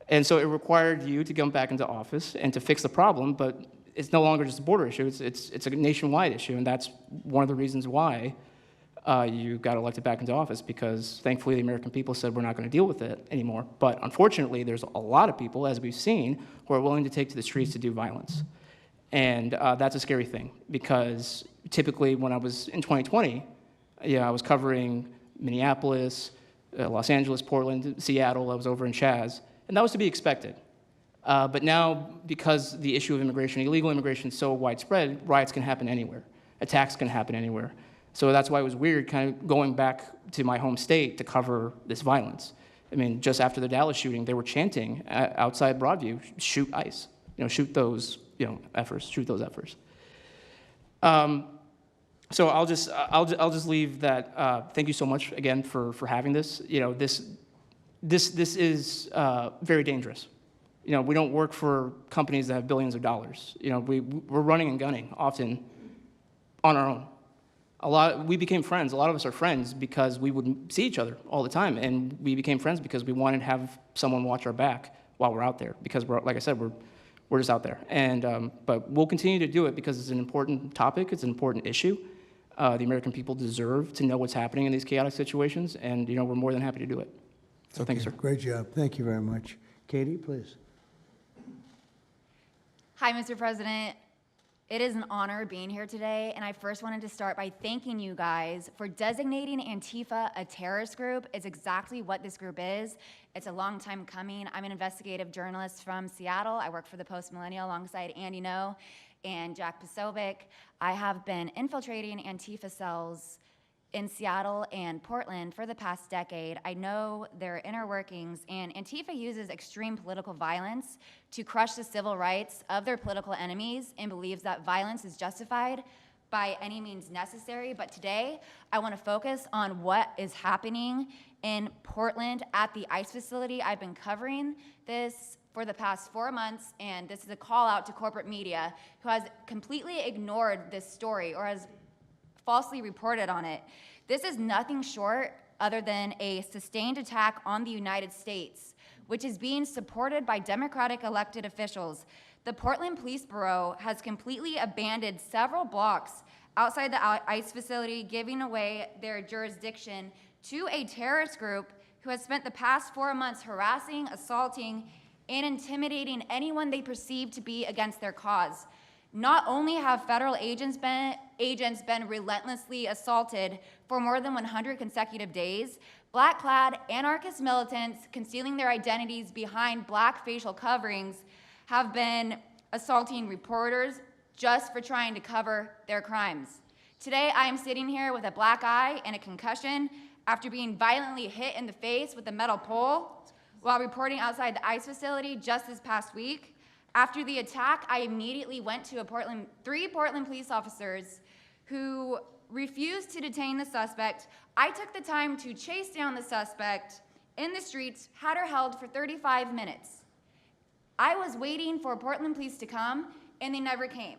And so it required you to come back into office and to fix the problem, but it's no longer just a border issue. It's a nationwide issue, and that's one of the reasons why you got elected back into office, because thankfully the American people said we're not going to deal with it anymore. But unfortunately, there's a lot of people, as we've seen, who are willing to take to the streets to do violence. And that's a scary thing, because typically when I was in 2020, I was covering Minneapolis, Los Angeles, Portland, Seattle. I was over in Chaz, and that was to be expected. But now, because the issue of immigration, illegal immigration, is so widespread, riots can happen anywhere. Attacks can happen anywhere. So that's why it was weird kind of going back to my home state to cover this violence. I mean, just after the Dallas shooting, they were chanting outside Broadview, shoot ICE, shoot those, efforts, shoot those efforts. So I'll just leave that. Thank you so much again for having this. this is very dangerous. You know, we don't work for companies that have billions of dollars. You know, we're running and gunning often on our own. We became friends. A lot of us are friends because we would see each other all the time, and we became friends because we wanted to have someone watch our back while we're out there. Because like I said, we're just out there. And but we'll continue to do it because it's an important topic. It's an important issue. The American people deserve to know what's happening in these chaotic situations, and we're more than happy to do it. So thank you, sir. Great job. Thank you very much. Katie, please. Hi, Mr. President. It is an honor being here today, and I first wanted to start by thanking you guys for designating Antifa a terrorist group. It's exactly what this group is. It's a long time coming. I'm an investigative journalist from Seattle. I work for the Post Millennial alongside Andy No and Jack Posobiec. I have been infiltrating Antifa cells in Seattle and Portland for the past decade. I know their inner workings, and Antifa uses extreme political violence to crush the civil rights of their political enemies and believes that violence is justified by any means necessary. But today, I want to focus on what is happening in Portland at the ICE facility. I've been covering this for the past 4 months, and this is a call out to corporate media who has completely ignored this story or has falsely reported on it. This is nothing short other than a sustained attack on the United States, which is being supported by Democratic elected officials. The Portland Police Bureau has completely abandoned several blocks outside the ICE facility, giving away their jurisdiction to a terrorist group who has spent the past 4 months harassing, assaulting, and intimidating anyone they perceive to be against their cause. Not only have federal agents been relentlessly assaulted for more than 100 consecutive days, black-clad anarchist militants concealing their identities behind black facial coverings have been assaulting reporters just for trying to cover their crimes. Today, I am sitting here with a black eye and a concussion after being violently hit in the face with a metal pole while reporting outside the ICE facility just this past week. After the attack, I immediately went to three Portland police officers who refused to detain the suspect. I took the time to chase down the suspect in the streets, had her held for 35 minutes. I was waiting for Portland police to come, and they never came.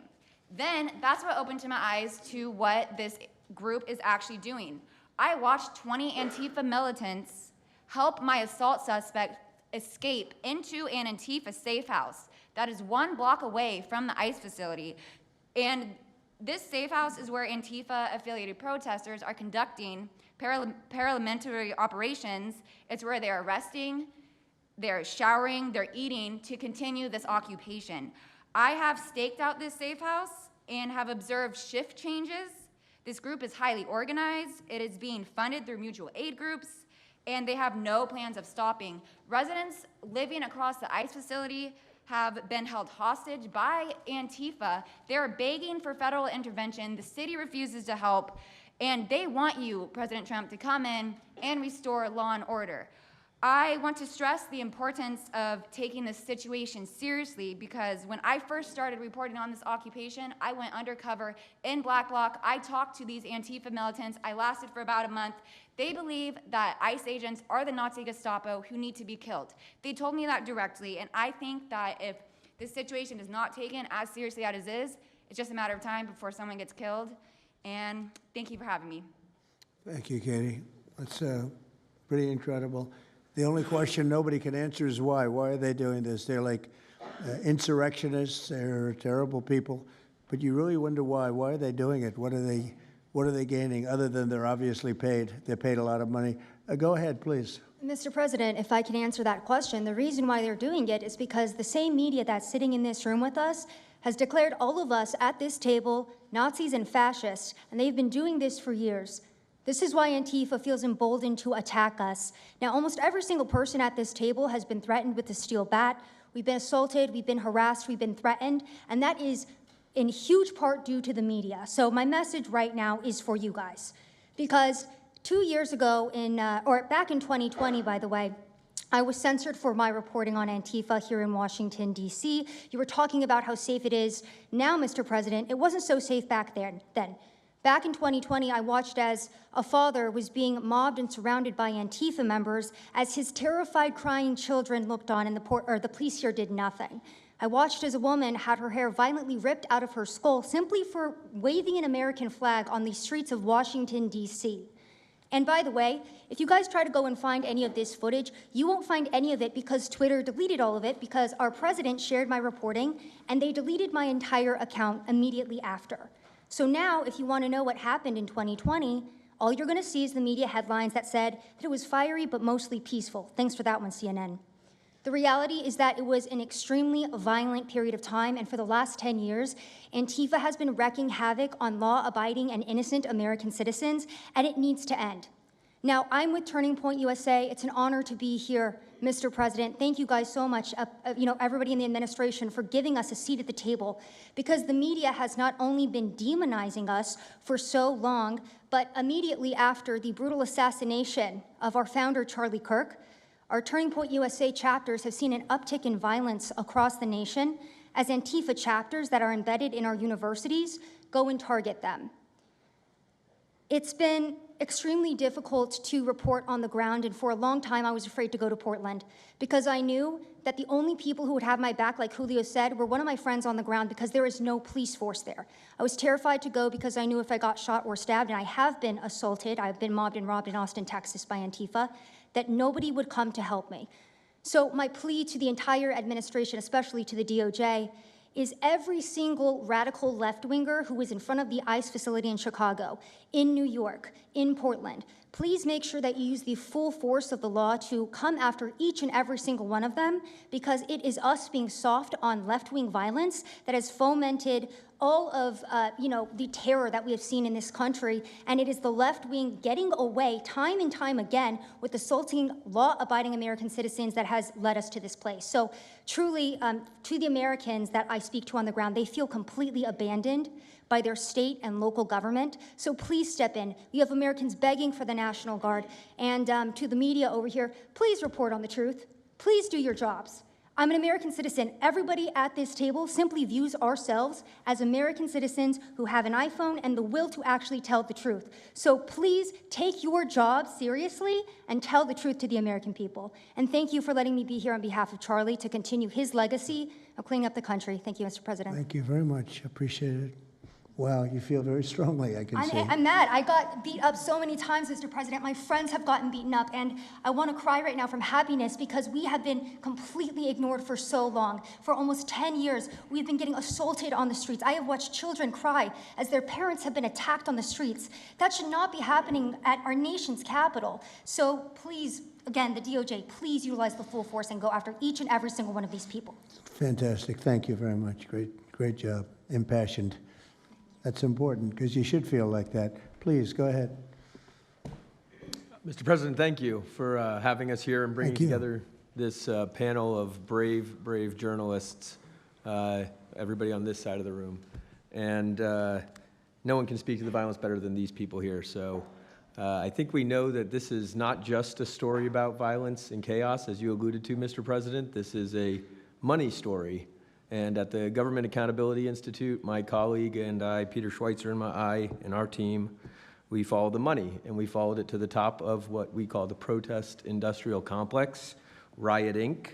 Then that's what opened my eyes to what this group is actually doing. I watched 20 Antifa militants help my assault suspect escape into an Antifa safe house that is 1 block away from the ICE facility. And this safe house is where Antifa-affiliated protesters are conducting paramilitary operations. It's where they're arresting, they're showering, they're eating to continue this occupation. I have staked out this safe house and have observed shift changes. This group is highly organized. It is being funded through mutual aid groups, and they have no plans of stopping. Residents living across the ICE facility have been held hostage by Antifa. They're begging for federal intervention. The city refuses to help, and they want you, President Trump, to come in and restore law and order. I want to stress the importance of taking this situation seriously because when I first started reporting on this occupation, I went undercover in Black Bloc. I talked to these Antifa militants. I lasted for about a month. They believe that ICE agents are the Nazi Gestapo who need to be killed. They told me that directly, and I think that if this situation is not taken as seriously as it is, it's just a matter of time before someone gets killed. And thank you for having me. Thank you, Katie. That's pretty incredible. The only question nobody can answer is why. Why are they doing this? They're like insurrectionists. They're terrible people. But you really wonder why. Why are they doing it? What are they gaining other than they're obviously paid? They're paid a lot of money. Go ahead, please. Mr. President, if I can answer that question, the reason why they're doing it is because the same media that's sitting in this room with us has declared all of us at this table Nazis and fascists, and they've been doing this for years. This is why Antifa feels emboldened to attack us. Now, almost every single person at this table has been threatened with a steel bat. We've been assaulted, we've been harassed, we've been threatened, and that is in huge part due to the media. So my message right now is for you guys. Because 2 years ago, back in 2020, by the way, I was censored for my reporting on Antifa here in Washington, D.C. You were talking about how safe it is. Now, Mr. President, it wasn't so safe back then. Back in 2020, I watched as a father was being mobbed and surrounded by Antifa members as his terrified, crying children looked on and the police here did nothing. I watched as a woman had her hair violently ripped out of her skull simply for waving an American flag on the streets of Washington, D.C. And by the way, if you guys try to go and find any of this footage, you won't find any of it because Twitter deleted all of it because our president shared my reporting and they deleted my entire account immediately after. So now, if you want to know what happened in 2020, all you're going to see is the media headlines that said that it was fiery but mostly peaceful. Thanks for that one, CNN. The reality is that it was an extremely violent period of time, and for the last 10 years, Antifa has been wreaking havoc on law-abiding and innocent American citizens, and it needs to end. Now, I'm with Turning Point USA. It's an honor to be here, Mr. President. Thank you guys so much, everybody in the administration, for giving us a seat at the table, because the media has not only been demonizing us for so long, but immediately after the brutal assassination of our founder, Charlie Kirk, our Turning Point USA chapters have seen an uptick in violence across the nation as Antifa chapters that are embedded in our universities go and target them. It's been extremely difficult to report on the ground, and for a long time I was afraid to go to Portland because I knew that the only people who would have my back, like Julio said, were one of my friends on the ground because there is no police force there. I was terrified to go because I knew if I got shot or stabbed, and I have been assaulted, I've been mobbed and robbed in Austin, Texas by Antifa, that nobody would come to help me. So my plea to the entire administration, especially to the DOJ, is every single radical left-winger who is in front of the ICE facility in Chicago, in New York, in Portland, please make sure that you use the full force of the law to come after each and every single one of them, because it is us being soft on left-wing violence that has fomented all of the terror that we have seen in this country, and it is the left wing getting away time and time again with assaulting law-abiding American citizens that has led us to this place. So truly, to the Americans that I speak to on the ground, they feel completely abandoned by their state and local government. So please step in. You have Americans begging for the National Guard, and to the media over here, please report on the truth. Please do your jobs. I'm an American citizen. Everybody at this table simply views ourselves as American citizens who have an iPhone and the will to actually tell the truth. So please take your job seriously and tell the truth to the American people. And thank you for letting me be here on behalf of Charlie to continue his legacy of cleaning up the country. Thank you, Mr. President. Thank you very much. Appreciate it. Wow, you feel very strongly, I can see. I'm mad. I got beat up so many times, Mr. President. My friends have gotten beaten up, and I want to cry right now from happiness because we have been completely ignored for so long. For almost 10 years, we've been getting assaulted on the streets. I have watched children cry as their parents have been attacked on the streets. That should not be happening at our nation's capital. So please, again, the DOJ, please utilize the full force and go after each and every single one of these people. Fantastic. Thank you very much. Great job. Impassioned. That's important, because you should feel like that. Please, go ahead. Mr. President, thank you for having us here and bringing together this panel of brave journalists, everybody on this side of the room. And no one can speak to the violence better than these people here. So I think we know that this is not just a story about violence and chaos, as you alluded to, Mr. President. This is a money story. And at the Government Accountability Institute, my colleague and I, Peter Schweitzer and our team, we followed the money, and we followed it to the top of what we call the protest industrial complex, Riot Inc.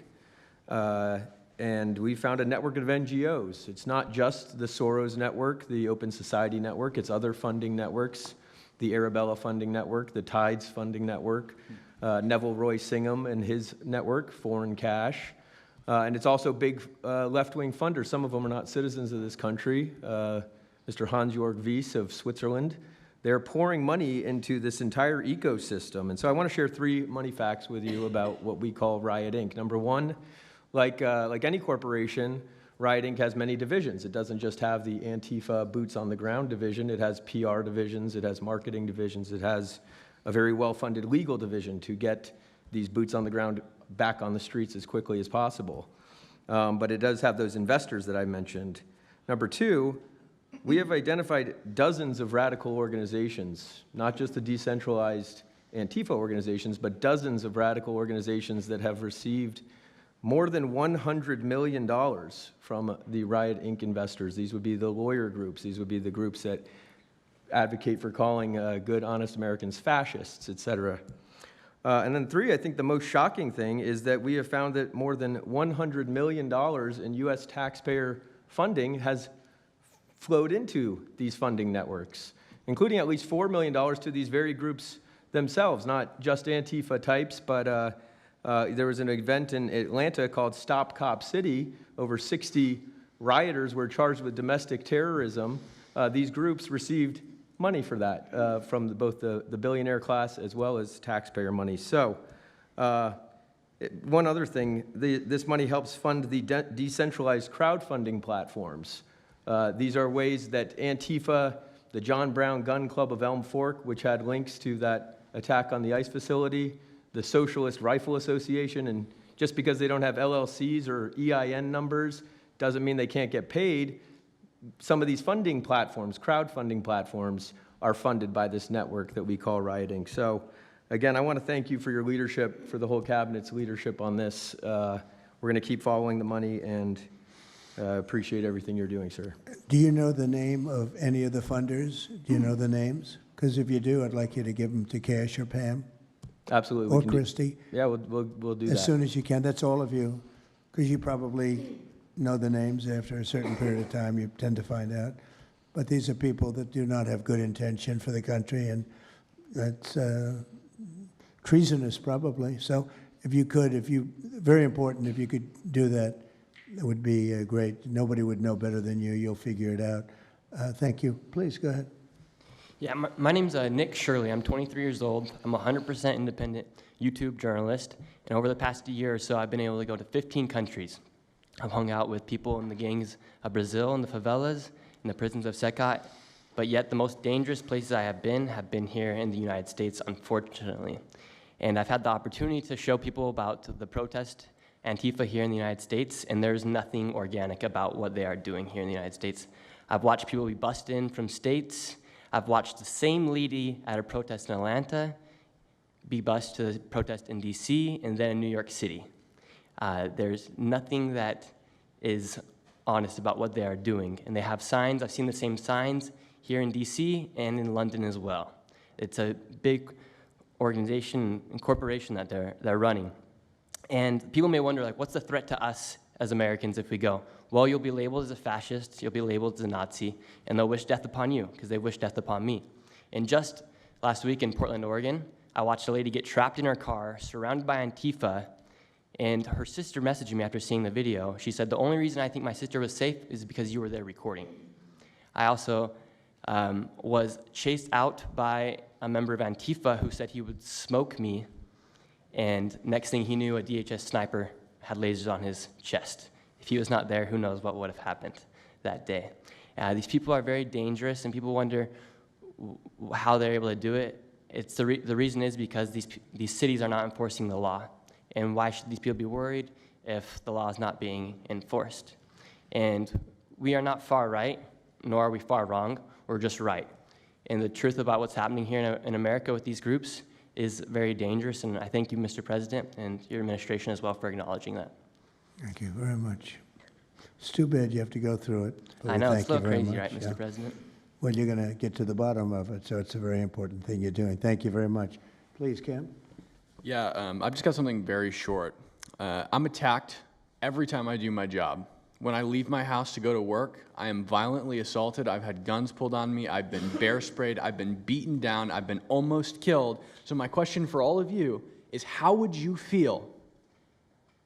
And we found a network of NGOs. It's not just the Soros network, the Open Society network, it's other funding networks, the Arabella funding network, the Tides funding network, Neville Roy Singham and his network, Foreign Cash. And it's also big left-wing funders. Some of them are not citizens of this country. Mr. Hans-Jörg Wyss of Switzerland. They're pouring money into this entire ecosystem. And so I want to share 3 money facts with you about what we call Riot Inc. Number one, like any corporation, Riot Inc. has many divisions. It doesn't just have the Antifa boots on the ground division. It has PR divisions. It has marketing divisions. It has a very well-funded legal division to get these boots on the ground back on the streets as quickly as possible. But it does have those investors that I mentioned. Number 2, we have identified dozens of radical organizations, not just the decentralized Antifa organizations, but dozens of radical organizations that have received more than $100 million from the Riot Inc. investors. These would be the lawyer groups. These would be the groups that advocate for calling good, honest Americans fascists, et cetera. And then 3, I think the most shocking thing is that we have found that more than $100 million in U.S. taxpayer funding has flowed into these funding networks, including at least $4 million to these very groups themselves, not just Antifa types, but there was an event in Atlanta called Stop Cop City. Over 60 rioters were charged with domestic terrorism. These groups received money for that from both the billionaire class as well as taxpayer money. So one other thing, this money helps fund the decentralized crowdfunding platforms. These are ways that Antifa, the John Brown Gun Club of Elm Fork, which had links to that attack on the ICE facility, the Socialist Rifle Association, and just because they don't have LLCs or EIN numbers doesn't mean they can't get paid. Some of these funding platforms, crowdfunding platforms, are funded by this network that we call rioting. So again, I want to thank you for your leadership, for the whole cabinet's leadership on this. We're going to keep following the money and appreciate everything you're doing, sir. Do you know the name of any of the funders? Do you know the names? Because if you do, I'd like you to give them to Cash or Pam. Absolutely. Or Christy. Yeah, we'll do that. As soon as you can. That's all of you. Because you probably know the names after a certain period of time. You tend to find out. But these are people that do not have good intention for the country, and that's treasonous probably. So if you could, very important, if you could do that, it would be great. Nobody would know better than you. You'll figure it out. Thank you. Please, go ahead. Yeah, my name's Nick Shirley. I'm 23 years old. I'm a 100% independent YouTube journalist. And over the past year or so, I've been able to go to 15 countries. I've hung out with people in the gangs of Brazil, in the favelas, in the prisons of Secot. But yet the most dangerous places I have been here in the United States, unfortunately. And I've had the opportunity to show people about the protest Antifa here in the United States, and there's nothing organic about what they are doing here in the United States. I've watched people be bussed in from states. I've watched the same lady at a protest in Atlanta be bused to the protest in DC and then in New York City. There's nothing that is honest about what they are doing. And they have signs. I've seen the same signs here in DC and in London as well. It's a big organization and corporation that they're running. And people may wonder, like, what's the threat to us as Americans if we go? Well, you'll be labeled as a fascist, you'll be labeled as a Nazi, and they'll wish death upon you, because they wish death upon me. And just last week in Portland, Oregon, I watched a lady get trapped in her car, surrounded by Antifa, and her sister messaged me after seeing the video. She said, the only reason I think my sister was safe is because you were there recording. I also was chased out by a member of Antifa who said he would smoke me, and next thing he knew, a DHS sniper had lasers on his chest. If he was not there, who knows what would have happened that day. These people are very dangerous, and people wonder how they're able to do it. The reason is because these cities are not enforcing the law. And why should these people be worried if the law is not being enforced? And we are not far right, nor are we far wrong. We're just right. And the truth about what's happening here in America with these groups is very dangerous, and I thank you, Mr. President, and your administration as well for acknowledging that. Thank you very much. It's too bad you have to go through it. I know, it's a little crazy, right, Mr. President? Well, you're going to get to the bottom of it, so it's a very important thing you're doing. Thank you very much. Please, Cam. Yeah, I've just got something very short. I'm attacked every time I do my job. When I leave my house to go to work, I am violently assaulted. I've had guns pulled on me. I've been bear sprayed. I've been beaten down. I've been almost killed. So my question for all of you is, how would you feel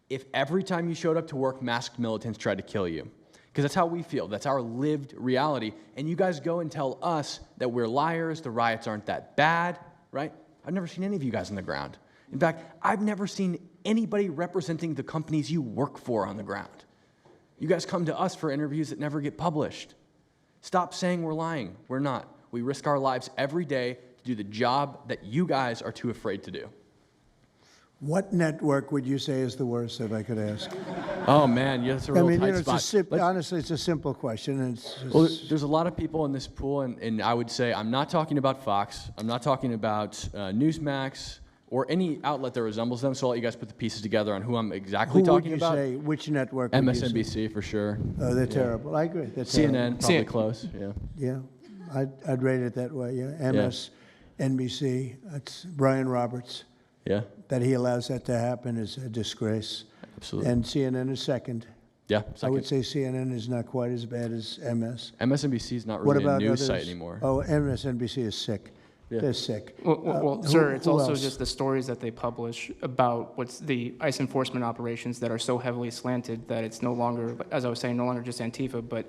if every time you showed up to work, masked militants tried to kill you? Because that's how we feel. That's our lived reality. And you guys go and tell us that we're liars, the riots aren't that bad, right? I've never seen any of you guys on the ground. In fact, I've never seen anybody representing the companies you work for on the ground. You guys come to us for interviews that never get published. Stop saying we're lying. We're not. We risk our lives every day to do the job that you guys are too afraid to do. What network would you say is the worst, if I could ask? Oh, man, yeah, that's a real tight spot. Honestly, it's a simple question. And it's just... Well, there's a lot of people in this pool, and I would say I'm not talking about Fox. I'm not talking about Newsmax or any outlet that resembles them, so I'll let you guys put the pieces together on who I'm exactly talking about. Who would you say? Which network would you say? MSNBC, for sure. Oh, they're terrible. I agree. They're CNN, terrible. probably close, yeah. Yeah. I'd rate it that way, yeah. MSNBC, that's Brian Roberts. Yeah. That he allows that to happen is a disgrace. Absolutely. And CNN is second. Yeah, I would second. say CNN is not quite as bad as MS. MSNBC is not What really a about news others? site anymore. Oh, MSNBC is sick. Yeah. They're sick. Well, Who- sir, it's who also else? just the stories that they publish about what's the ICE enforcement operations that are so heavily slanted that it's no longer, as I was saying, no longer just Antifa, but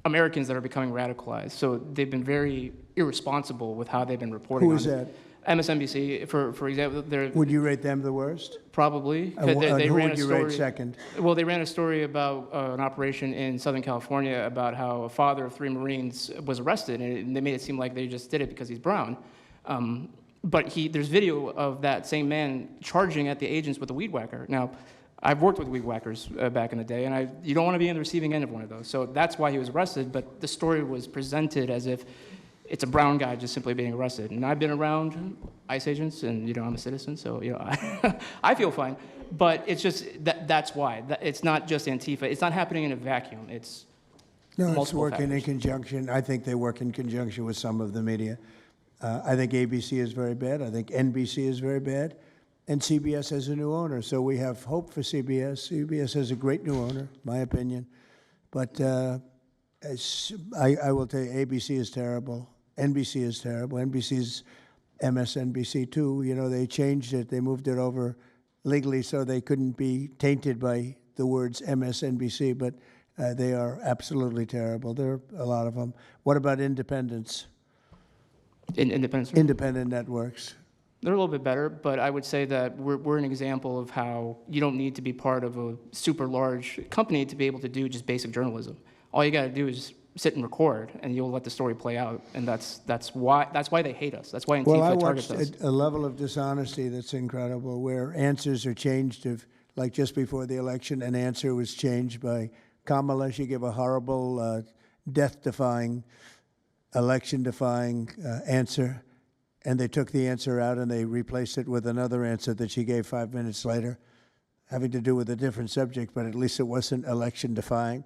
Americans that are becoming radicalized. So they've been very irresponsible with how they've been reporting Who on is it. that? MSNBC, for example, they're Would you rate them the worst? probably. And They who ran would a you rate story- second? Well, they ran a story about an operation in Southern California about how a father of 3 Marines was arrested, and they made it seem like they just did it because he's brown. But there's video of that same man charging at the agents with a weed whacker. Now, I've worked with weed whackers back in the day, and you don't want to be on the receiving end of one of those. So that's why he was arrested, but the story was presented as if it's a brown guy just simply being arrested. And I've been around ICE agents, and I'm a citizen, so I feel fine. But it's just that's why. It's not just Antifa. It's not happening in a vacuum. It's No, it's multiple working in factors. conjunction. I think they work in conjunction with some of the media. I think ABC is very bad. I think NBC is very bad. And CBS has a new owner, so we have hope for CBS. CBS has a great new owner, my opinion. But I will tell you, ABC is terrible. NBC is terrible. NBC's MSNBC too. They changed it. They moved it over legally so they couldn't be tainted by the words MSNBC, but they are absolutely terrible. There are a lot of them. What about independents? Independent networks. They're a little bit better, but I would say that we're an example of how you don't need to be part of a super large company to be able to do just basic journalism. All you got to do is sit and record, and you'll let the story play out. And that's why they hate us. That's why Antifa Well, I targets watched us. a level of dishonesty that's incredible, where answers are changed. Like just before the election, an answer was changed by Kamala. She gave a horrible, death-defying, election-defying answer, and they took the answer out and they replaced it with another answer that she gave 5 minutes later, having to do with a different subject, but at least it wasn't election-defying.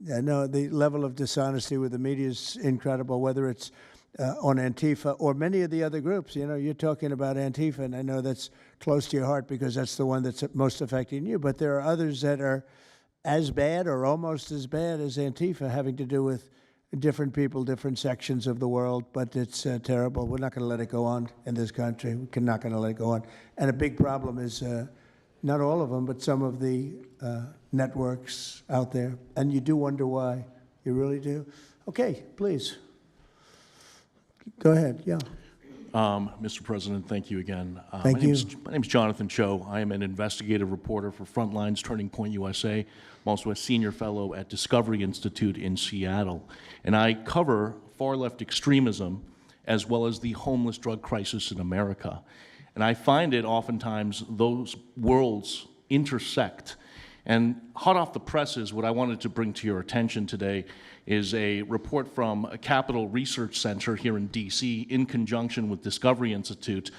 No, the level of dishonesty with the media is incredible, whether it's on Antifa or many of the other groups. You're talking about Antifa, and I know that's close to your heart because that's the one that's most affecting you, but there are others that are as bad or almost as bad as Antifa, having to do with different people, different sections of the world, but it's terrible. We're not going to let it go on in this country. We're not going to let it go on. And a big problem is not all of them, but some of the networks out there. And you do wonder why. You really do. Okay, please. Go ahead, yeah. Mr. President, thank you again. Thank you. My name's Jonathan Cho. I am an investigative reporter for Frontlines Turning Point USA. I'm also a senior fellow at Discovery Institute in Seattle. And I cover far-left extremism as well as the homeless drug crisis in America. And I find it oftentimes those worlds intersect. And hot off the presses, what I wanted to bring to your attention today is a report from a Capital Research Center here in DC in conjunction with Discovery Institute.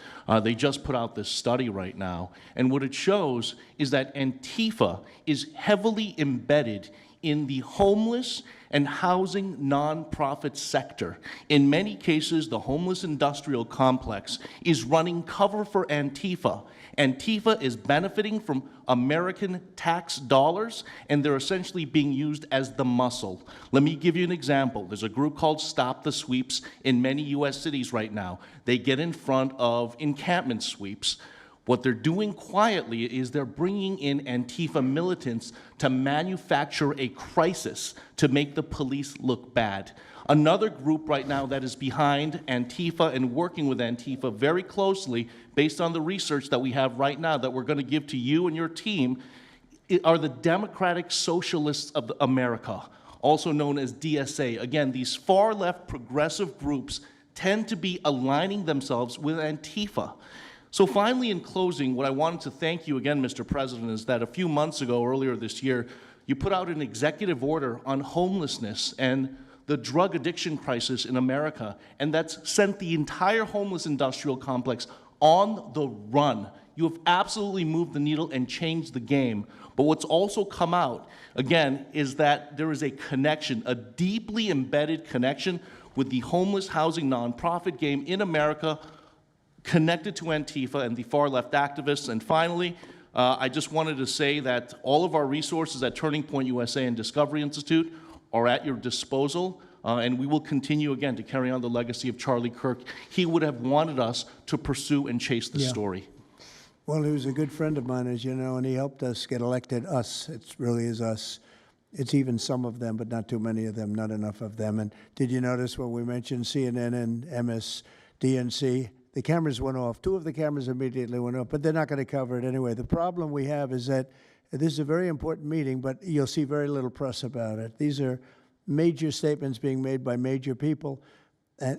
They just put out this study right now, and what it shows is that Antifa is heavily embedded in the homeless and housing nonprofit sector. In many cases, the homeless industrial complex is running cover for Antifa. Antifa is benefiting from American tax dollars, and they're essentially being used as the muscle. Let me give you an example. There's a group called Stop the Sweeps in many U.S. cities right now. They get in front of encampment sweeps. What they're doing quietly is they're bringing in Antifa militants to manufacture a crisis to make the police look bad. Another group right now that is behind Antifa and working with Antifa very closely, based on the research that we have right now that we're going to give to you and your team, are the Democratic Socialists of America, also known as DSA. Again, these far-left progressive groups tend to be aligning themselves with Antifa. So finally, in closing, what I wanted to thank you again, Mr. President, is that a few months ago, earlier this year, you put out an executive order on homelessness and the drug addiction crisis in America, and that's sent the entire homeless industrial complex on the run. You have absolutely moved the needle and changed the game. But what's also come out, again, is that there is a connection, a deeply embedded connection with the homeless housing nonprofit game in America, connected to Antifa and the far-left activists. And finally, I just wanted to say that all of our resources at Turning Point USA and Discovery Institute are at your disposal, and we will continue, again, to carry on the legacy of Charlie Kirk. He would have wanted us to pursue and chase this story. Well, he was a good friend of mine, as you know, and he helped us get elected. Us, it really is us. It's even some of them, but not too many of them, not enough of them. And did you notice when we mentioned CNN and MSDNC, the cameras went off. 2 of the cameras immediately went off, but they're not going to cover it anyway. The problem we have is that this is a very important meeting, but you'll see very little press about it. These are major statements being made by major people,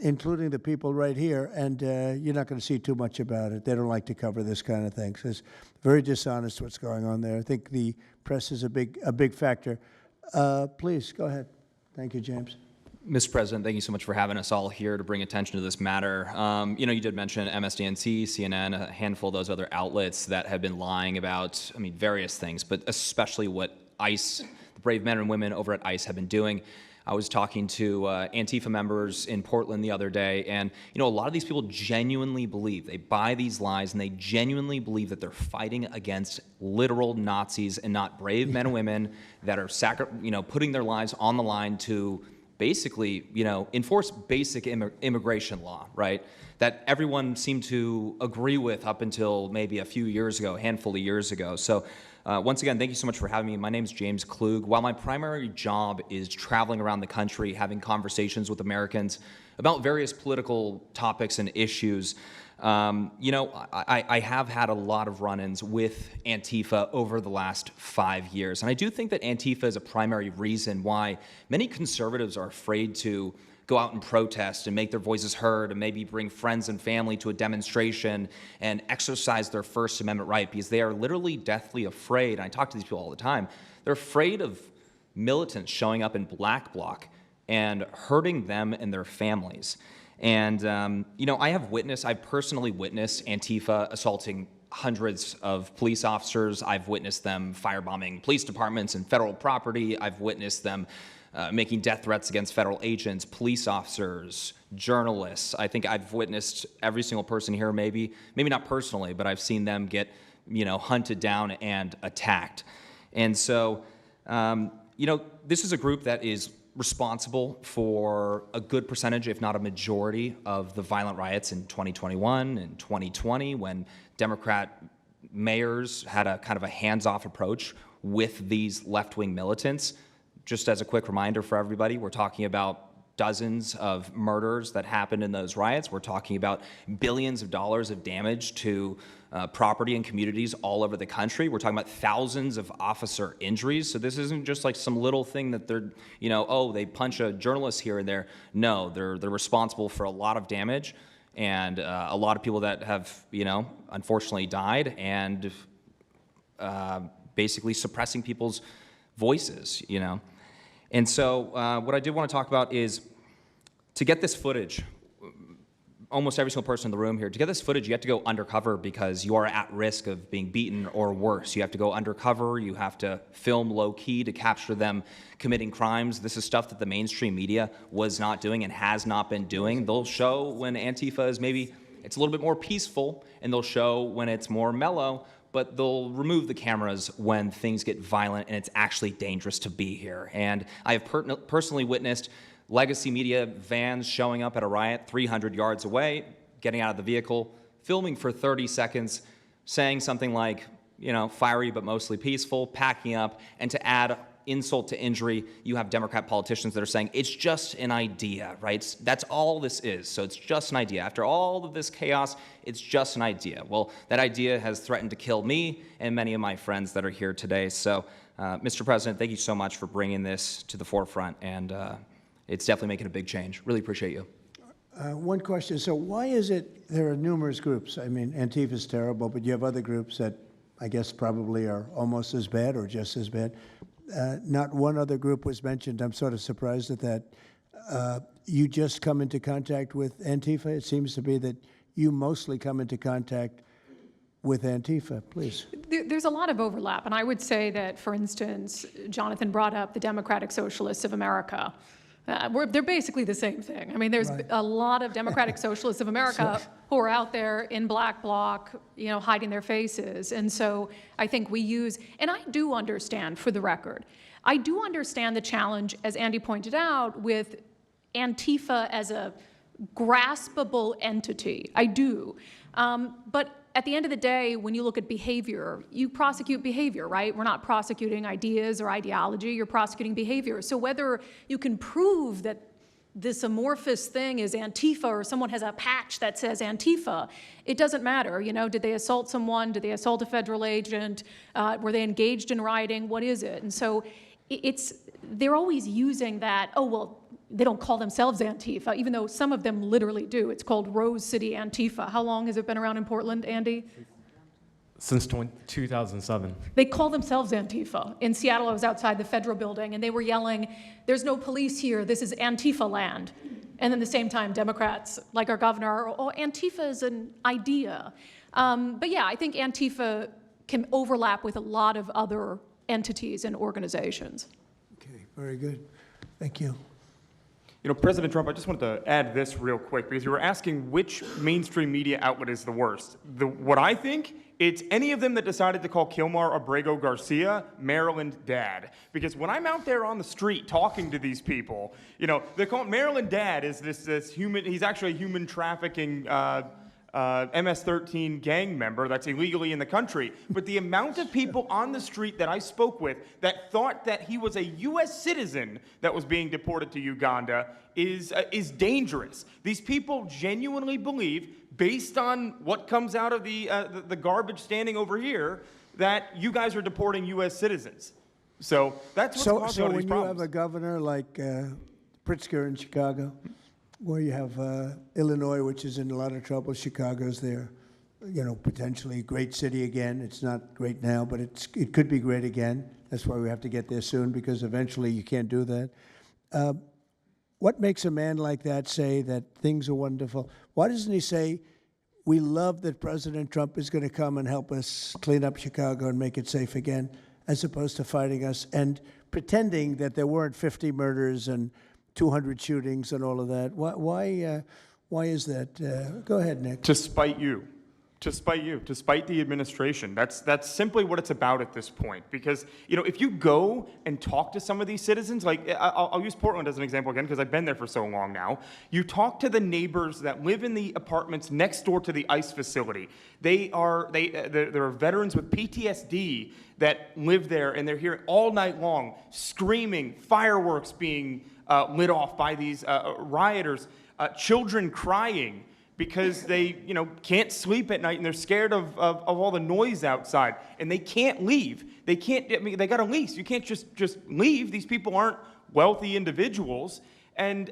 including the people right here, and you're not going to see too much about it. They don't like to cover this kind of thing. So it's very dishonest what's going on there. I think the press is a big factor. Please, go ahead. Thank you, James. Mr. President, thank you so much for having us all here to bring attention to this matter. You know, you did mention MSDNC, CNN, a handful of those other outlets that have been lying about, I mean, various things, but especially what ICE, the brave men and women over at ICE have been doing. I was talking to Antifa members in Portland the other day, and you know, a lot of these people genuinely believe, they buy these lies, and they genuinely believe that they're fighting against literal Nazis and not brave men and women that are putting their lives on the line to basically, you know, enforce basic immigration law, right? That everyone seemed to agree with up until maybe a few years ago, a handful of years ago. So once again, thank you so much for having me. My name is James Klug. While my primary job is traveling around the country, having conversations with Americans about various political topics and issues, you know, I have had a lot of run-ins with Antifa over the last 5 years. And I do think that Antifa is a primary reason why many conservatives are afraid to go out and protest and make their voices heard and maybe bring friends and family to a demonstration and exercise their First Amendment right, because they are literally deathly afraid. And I talk to these people all the time. They're afraid of militants showing up in black bloc and hurting them and their families. And, you know, I've personally witnessed Antifa assaulting hundreds of police officers. I've witnessed them firebombing police departments and federal property. I've witnessed them making death threats against federal agents, police officers, journalists. I think I've witnessed every single person here, maybe not personally, but I've seen them get, you know, hunted down and attacked. And so, you know, this is a group that is responsible for a good percentage, if not a majority, of the violent riots in 2021 and 2020 when Democrat mayors had a kind of a hands-off approach with these left-wing militants. Just as a quick reminder for everybody, we're talking about dozens of murders that happened in those riots. We're talking about billions of dollars of damage to property and communities all over the country. We're talking about thousands of officer injuries. So this isn't just like some little thing that they're, you know, oh, they punch a journalist here and there. No, they're responsible for a lot of damage and a lot of people that have, you know, unfortunately died and basically suppressing people's voices, you know. And so what I did want to talk about is to get this footage, almost every single person in the room here, to get this footage, you have to go undercover because you are at risk of being beaten or worse. You have to go undercover. You have to film low-key to capture them committing crimes. This is stuff that the mainstream media was not doing and has not been doing. They'll show when Antifa is maybe, it's a little bit more peaceful, and they'll show when it's more mellow, but they'll remove the cameras when things get violent and it's actually dangerous to be here. And I have personally witnessed legacy media vans showing up at a riot 300 yards away, getting out of the vehicle, filming for 30 seconds, saying something like, you know, fiery but mostly peaceful, packing up, and to add insult to injury, you have Democrat politicians that are saying, it's just an idea, right? That's all this is, so it's just an idea. After all of this chaos, it's just an idea. Well, that idea has threatened to kill me and many of my friends that are here today. So, Mr. President, thank you so much for bringing this to the forefront, and it's definitely making a big change. Really appreciate you. One question. So why is it there are numerous groups? I mean, Antifa is terrible, but you have other groups that I guess probably are almost as bad or just as bad. Not one other group was mentioned. I'm sort of surprised at that. You just come into contact with Antifa? It seems to be that you mostly come into contact with Antifa, please. There's a lot of overlap, and I would say that, for instance, Jonathan brought up the Democratic Socialists of America. They're basically the same thing. I mean, there's a lot of Democratic Socialists of America who are out there in black bloc, hiding their faces. And so I think we use, and I do understand, for the record, I do understand the challenge, as Andy pointed out, with Antifa as a graspable entity. I do. But at the end of the day, when you look at behavior, you prosecute behavior, right? We're not prosecuting ideas or ideology, you're prosecuting behavior. So whether you can prove that this amorphous thing is Antifa or someone has a patch that says Antifa, it doesn't matter. Did they assault someone? Did they assault a federal agent? Were they engaged in rioting? What is it? And so they're always using that, oh, well, they don't call themselves Antifa, even though some of them literally do. It's called Rose City Antifa. How long has it been around in Portland, Andy? Since 2007. They call themselves Antifa. In Seattle, I was outside the federal building, and they were yelling, "There's no police here, this is Antifa land." And then at the same time, Democrats, like our governor, oh, Antifa is an idea. But yeah, I think Antifa can overlap with a lot of other entities and organizations. Okay, very good. Thank you. President Trump, I just wanted to add this real quick, because you were asking which mainstream media outlet is the worst. What I think, it's any of them that decided to call Kilmar Abrego Garcia Maryland Dad. Because when I'm out there on the street talking to these people, they call Maryland Dad is this human, he's actually a human trafficking MS-13 gang member that's illegally in the country. But the amount of people on the street that I spoke with that thought that he was a U.S. citizen that was being deported to Uganda is dangerous. These people genuinely believe, based on what comes out of the garbage standing over here, that you guys are deporting U.S. citizens. So that's what's causing all these problems. So when you have a governor like Pritzker in Chicago, where you have Illinois, which is in a lot of trouble. Chicago's there, potentially a great city again. It's not great now, but it could be great again. That's why we have to get there soon, because eventually you can't do that. What makes a man like that say that things are wonderful? Why doesn't he say, we love that President Trump is going to come and help us clean up Chicago and make it safe again, as opposed to fighting us and pretending that there weren't 50 murders and 200 shootings and all of that? Why is that? Go ahead, Nick. To spite you. To spite the administration. That's simply what it's about at this point. Because, if you go and talk to some of these citizens, like, I'll use Portland as an example again, because I've been there for so long now. You talk to the neighbors that live in the apartments next door to the ICE facility. There are veterans with PTSD that live there, and they're here all night long, screaming, fireworks being lit off by these rioters, children crying because they, can't sleep at night and they're scared of all the noise outside, and they can't leave. They can't. They got a lease. You can't just leave. These people aren't wealthy individuals, and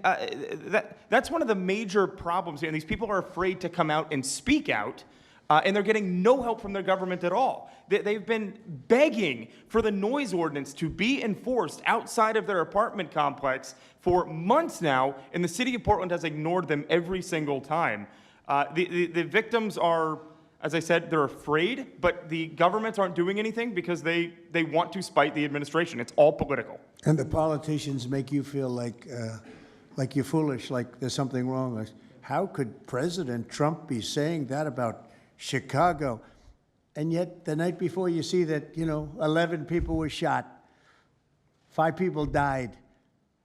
that's one of the major problems here. And these people are afraid to come out and speak out. And they're getting no help from their government at all. They've been begging for the noise ordinance to be enforced outside of their apartment complex for months now, and the city of Portland has ignored them every single time. The victims are, as I said, they're afraid, but the governments aren't doing anything because they want to spite the administration. It's all political. And the politicians make you feel like you're foolish, like there's something wrong. Like, how could President Trump be saying that about Chicago? And yet the night before you see that, 11 people were shot, 5 people died,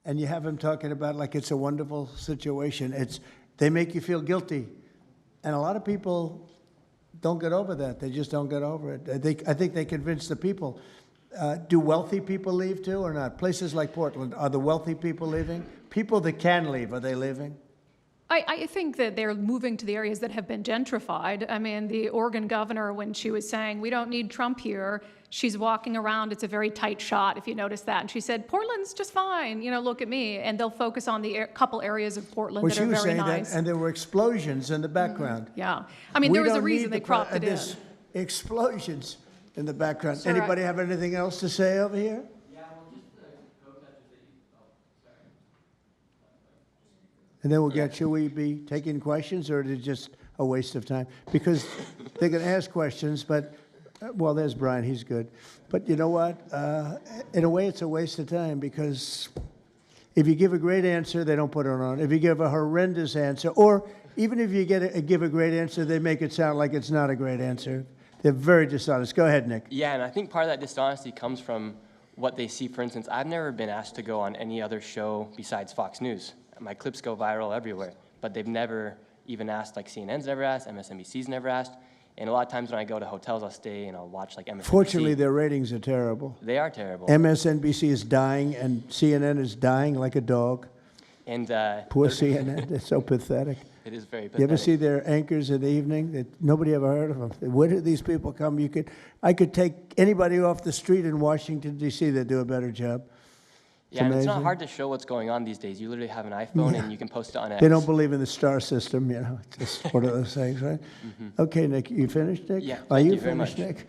and you have him talking about like it's a wonderful situation. They make you feel guilty. And a lot of people don't get over that. They just don't get over it. I think they convince the people. Do wealthy people leave too or not? Places like Portland, are the wealthy people leaving? People that can leave, are they leaving? I think that they're moving to the areas that have been gentrified. I mean, the Oregon governor, when she was saying, we don't need Trump here, she's walking around, it's a very tight shot, if you notice that. And she said, Portland's just fine, look at me. And they'll focus on the couple areas of Portland that are very nice. Well, she was saying that, and there were explosions in the background. Yeah. I mean, there was a reason they cropped it in. Explosions in the background. Sir, Anybody have anything else to say over here? And then should we be taking questions, or is it just a waste of time because they can ask questions, but, well, there's Brian, he's good. But you know what? In a way, it's a waste of time because if you give a great answer, they don't put it on. If you give a horrendous answer, or even if you give a great answer, they make it sound like it's not a great answer. They're very dishonest. Go ahead, Nick. Yeah, and I think part of that dishonesty comes from what they see. For instance, I've never been asked to go on any other show besides Fox News. My clips go viral everywhere, but they've never even asked, like CNN's never asked, MSNBC's never asked. And a lot of times when I go to hotels, I'll stay and I'll watch like MSNBC. Fortunately, their ratings are terrible. They are terrible. MSNBC is dying, and CNN is dying like a dog. And Poor CNN. It's so pathetic. It is very pathetic. You ever see their anchors in the evening? Nobody ever heard of them. Where do these people come? I could take anybody off the street in Washington, D.C. that do a better job. Yeah, and it's not amazing. hard to show what's going on these days. You literally have an iPhone and you can post it on X. They don't believe in the star system, you know. It's just one of those things, right? Okay, Nick, you finished, Nick? Yeah, Are thank you you very finished, much. Nick?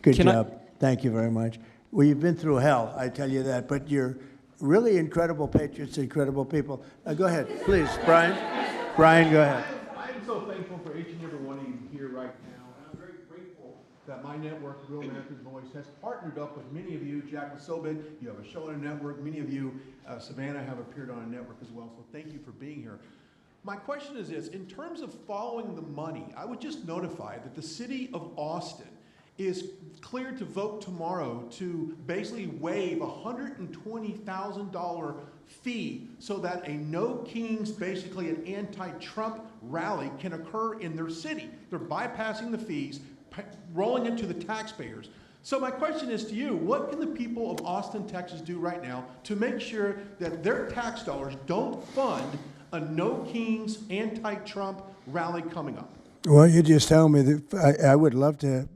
Good Can I- job. Thank you very much. Well, you've been through hell, I tell you that, but you're really incredible patriots, incredible people. Go ahead, please, Brian. Brian, go ahead. I'm so thankful for each and every one of you here right now, and I'm very grateful that my network, Real America's Voice, has partnered up with many of you. Jack Sobin, you have a show on a network. Many of you, Savannah, have appeared on a network as well, so thank you for being here. My question is this: in terms of following the money, I would just notify that the city of Austin is cleared to vote tomorrow to basically waive a $120,000 fee so that a No Kings, basically an anti-Trump rally, can occur in their city. They're bypassing the fees, rolling it to the taxpayers. So my question is to you: what can the people of Austin, Texas do right now to make sure that their tax dollars don't fund a No Kings anti-Trump rally coming up? Well, you just tell me that I would love to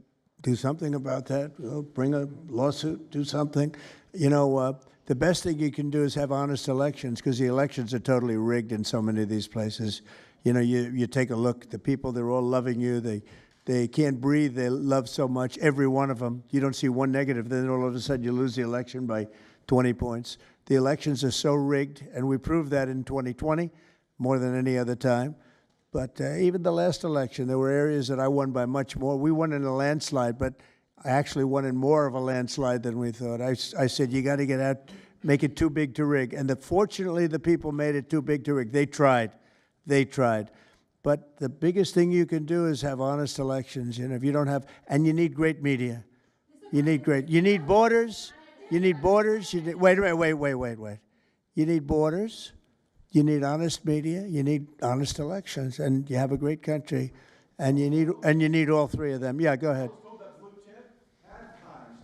do something about that. Bring a lawsuit, do something. You know, the best thing you can do is have honest elections, because the elections are totally rigged in so many of these places. You know, you take a look, the people, they're all loving you. They can't breathe. They love so much, every one of them. You don't see one negative, then all of a sudden you lose the election by 20 points. The elections are so rigged, and we proved that in 2020 more than any other time. But even the last election, there were areas that I won by much more. We won in a landslide, but I actually won in more of a landslide than we thought. I said, you got to get out, make it too big to rig. And fortunately, the people made it too big to rig. They tried. They tried. But the biggest thing you can do is have honest elections. You know, if you don't have, and you need great media. You need borders. You need borders. Wait. You need borders. You need honest media, you need honest elections, and you have a great country, and you need all three of them. Yeah, go ahead.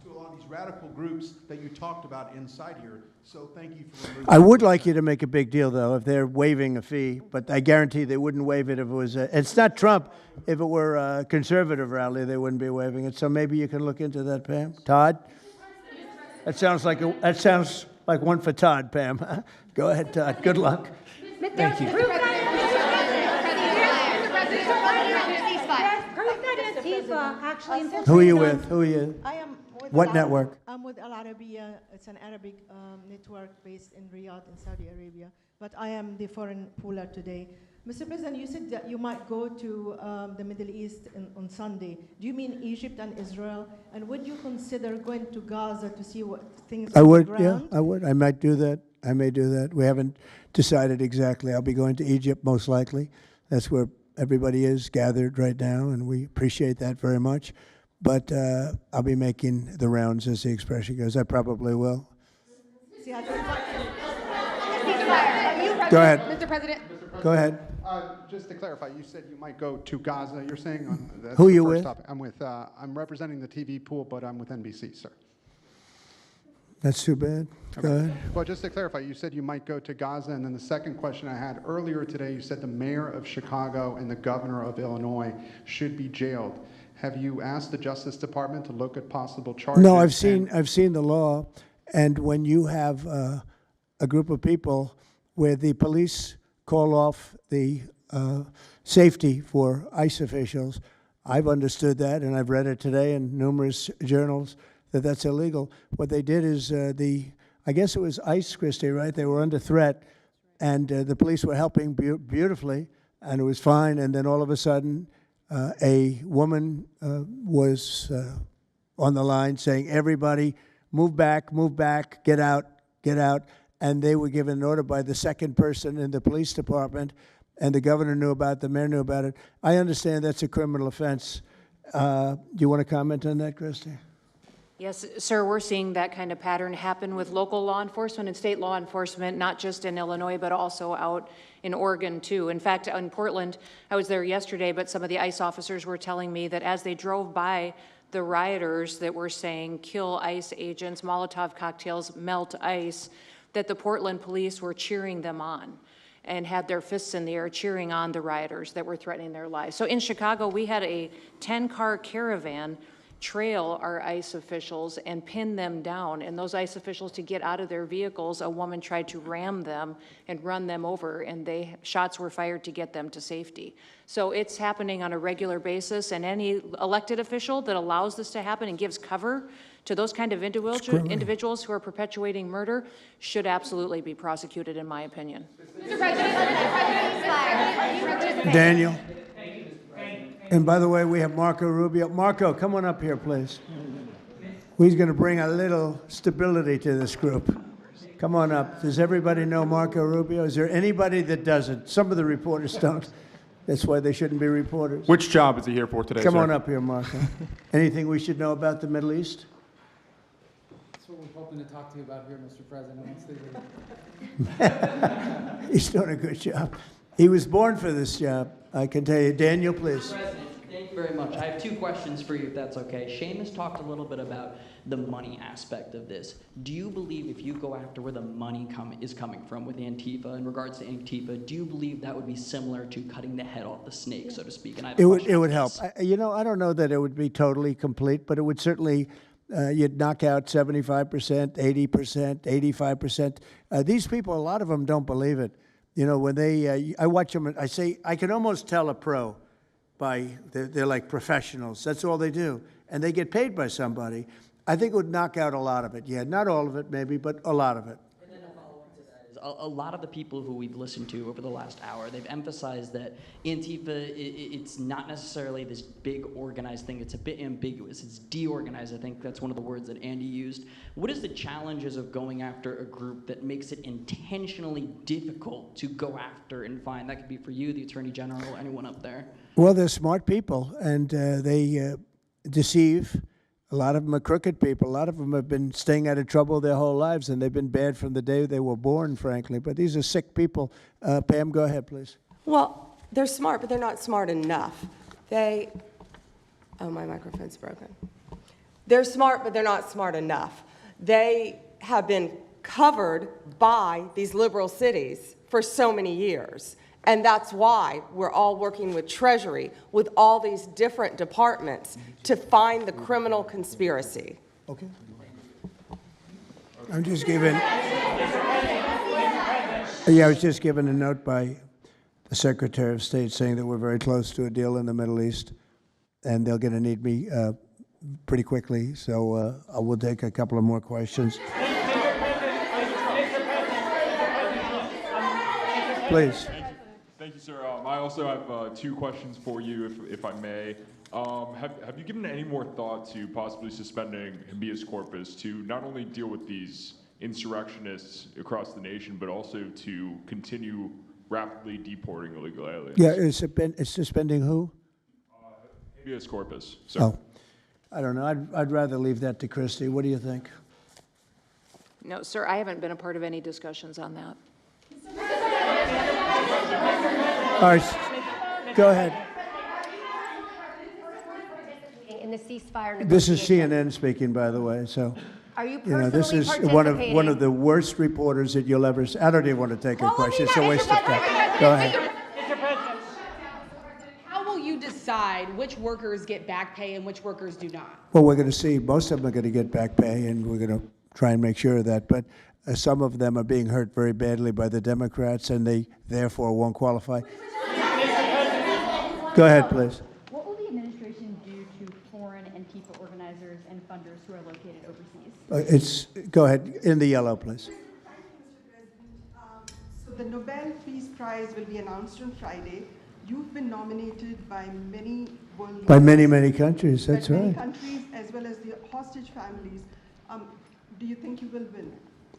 To a lot of these radical groups that you talked about inside here. So thank you for removing. I would like you to make a big deal, though, if they're waiving a fee, but I guarantee they wouldn't waive it if it was it's not Trump. If it were a conservative rally, they wouldn't be waiving it. So maybe you can look into that, Pam. Todd? That sounds like one for Todd, Pam. Go ahead, Todd. Good luck. Thank you. Proof that Antifa actually enforces. Who are you with? Who are you? I am with What network? I'm with Al Arabiya. It's an Arabic network based in Riyadh in Saudi Arabia. But I am the foreign pooler today. Mr. President, you said that you might go to the Middle East on Sunday. Do you mean Egypt and Israel? And would you consider going to Gaza to see what things I on would, the yeah, ground? I would. I might do that. I may do that. We haven't decided exactly. I'll be going to Egypt most likely. That's where everybody is gathered right now, and we appreciate that very much. But I'll be making the rounds, as the expression goes. I probably will. See, I think Go ahead. Mr. President. Go ahead. Just to clarify, you said you might go to Gaza. You're saying that's Who the you first with? topic. I'm representing the TV pool, but I'm with NBC, sir. That's too bad. Go ahead. Well, just to clarify, you said you might go to Gaza, and then the second question I had earlier today, you said the mayor of Chicago and the governor of Illinois should be jailed. Have you asked the Justice Department to look at possible charges? No, I've seen the law, and when you have a group of people where the police call off the safety for ICE officials, I've understood that, and I've read it today in numerous journals, that that's illegal. What they did is I guess it was ICE, Christie, right? They were under threat, and the police were helping beautifully. and it was fine. And then all of a sudden, a woman was on the line saying, everybody, move back, get out, get out. And they were given an order by the second person in the police department, and the governor knew about it, the mayor knew about it. I understand that's a criminal offense. Do you want to comment on that, Christy? Yes, sir, we're seeing that kind of pattern happen with local law enforcement and state law enforcement, not just in Illinois, but also out in Oregon, too. In fact, in Portland, I was there yesterday, but some of the ICE officers were telling me that as they drove by the rioters that were saying, kill ICE agents, Molotov cocktails, melt ICE, that the Portland police were cheering them on and had their fists in the air cheering on the rioters that were threatening their lives. So in Chicago, we had a 10-car caravan trail our ICE officials and pin them down. And those ICE officials, to get out of their vehicles, a woman tried to ram them and run them over, and shots were fired to get them to safety. So it's happening on a regular basis, and any elected official that allows this to happen and gives cover to those kind of individuals who are perpetuating murder should absolutely be prosecuted, in my opinion. Mr. President, Daniel. And by the way, we have Marco Rubio. Marco, come on up here, please. He's going to bring a little stability to this group. Come on up. Does everybody know Marco Rubio? Is there anybody that doesn't? Some of the reporters don't. That's why they shouldn't be reporters. Which job is he here for today, Come sir? on up here, Marco. Anything we should know about the Middle East? That's what we're hoping to talk to you about here, Mr. President. Once they He's doing a good job. He was born for this job, I can tell you. Daniel, please. President, thank you very much. I have two questions for you, if that's okay. Seamus talked a little bit about the money aspect of this. Do you believe if you go after where the money is coming from with Antifa, in regards to Antifa, do you believe that would be similar to cutting the head off the snake, so to speak? And I have a question It on would this. help. I don't know that it would be totally complete, but it would certainly, you'd knock out 75%, 80%, 85%. These people, a lot of them don't believe it. You know, when I watch them, I say, I can almost tell a pro by, they're like professionals. That's all they do. And they get paid by somebody. I think it would knock out a lot of it. Yeah, not all of it maybe, but a lot of it. And then a follow-up to that is a lot of the people who we've listened to over the last hour, they've emphasized that Antifa, it's not necessarily this big organized thing. It's a bit ambiguous. It's deorganized. I think that's one of the words that Andy used. What is the challenges of going after a group that makes it intentionally difficult to go after and find? That could be for you, the Attorney General, anyone up there. Well, they're smart people, and they deceive. A lot of them are crooked people. A lot of them have been staying out of trouble their whole lives, and they've been bad from the day they were born, frankly. But these are sick people. Pam, go ahead, please. Well, they're smart, but they're not smart enough. Oh, my microphone's broken. They're smart, but they're not smart enough. They have been covered by these liberal cities for so many years. And that's why we're all working with Treasury, with all these different departments, to find the criminal conspiracy. Okay. I'm just giving. I was just given a note by the Secretary of State saying that we're very close to a deal in the Middle East, and they're going to need me pretty quickly. So I will take a couple of more questions. Please. Thank you, sir. I also have two questions for you, if I may. Have you given any more thought to possibly suspending habeas corpus to not only deal with these insurrectionists across the nation, but also to continue rapidly deporting illegal aliens? Yeah, it's suspending who? Habeas corpus, sir. Oh, I don't know. I'd rather leave that to Christy. What do you think? No, sir, I haven't been a part of any discussions on that. All right, go ahead. In the ceasefire This is negotiations. CNN speaking, by the way. So, Are you this is personally one of the worst reporters that you'll ever see. I don't even want to take a question. It's a waste of time. Go ahead. Mr. President, how will you decide which workers get back pay and which workers do not? Well, we're going to see. Most of them are going to get back pay, and we're going to try and make sure of that. But some of them are being hurt very badly by the Democrats, and they therefore won't qualify. Go ahead, please. What will the administration do to foreign Antifa organizers and funders who are located overseas? Go ahead. In the yellow, please. So the Nobel Peace Prize will be announced on Friday. You've been nominated by many world By leaders, many countries, that's by many right. countries, as well as the hostage families. Do you think you will win?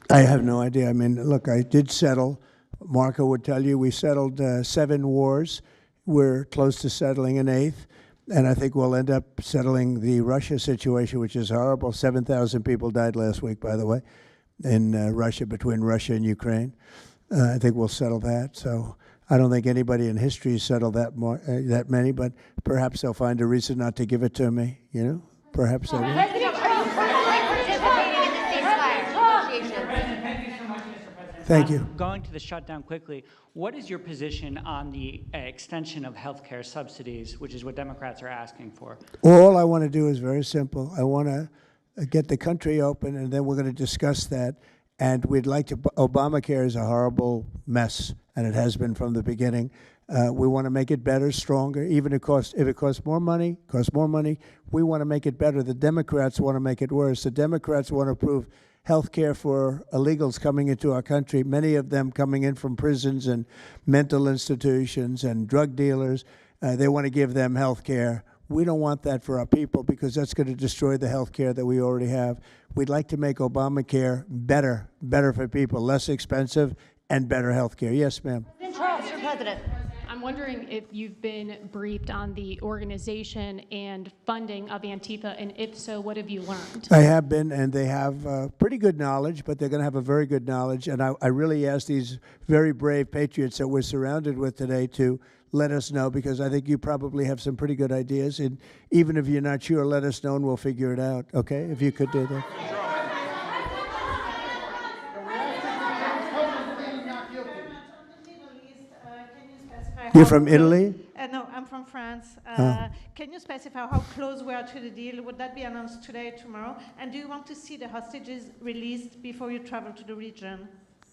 I have no idea. I mean, look, I did settle. Marco would tell you we settled 7 wars. We're close to settling an 8th. And I think we'll end up settling the Russia situation, which is horrible. 7,000 people died last week, by the way, in Russia, between Russia and Ukraine. I think we'll settle that. So I don't think anybody in history has settled that many, but perhaps they'll find a reason not to give it to me, you know? Perhaps they will. Thank you. Going to the shutdown quickly, what is your position on the extension of health care subsidies, which is what Democrats are asking for? All I want to do is very simple. I want to get the country open, and then we're going to discuss that. And we'd like to, Obamacare is a horrible mess, and it has been from the beginning. We want to make it better, stronger, even if it costs more money, we want to make it better. The Democrats want to make it worse. The Democrats want to approve health care for illegals coming into our country, many of them coming in from prisons and mental institutions and drug dealers. They want to give them health care. We don't want that for our people because that's going to destroy the health care that we already have. We'd like to make Obamacare better for people, less expensive and better health care. Yes, ma'am. Mr. President. I'm wondering if you've been briefed on the organization and funding of Antifa, and if so, what have you learned? I have been, and they have pretty good knowledge, but they're going to have a very good knowledge. And I really ask these very brave patriots that we're surrounded with today to let us know, because I think you probably have some pretty good ideas. And even if you're not sure, let us know and we'll figure it out, okay? If you could do that. You're from Italy? No, I'm from France. Can you specify how close we are to the deal? Would that be announced today, tomorrow? And do you want to see the hostages released before you travel to the region?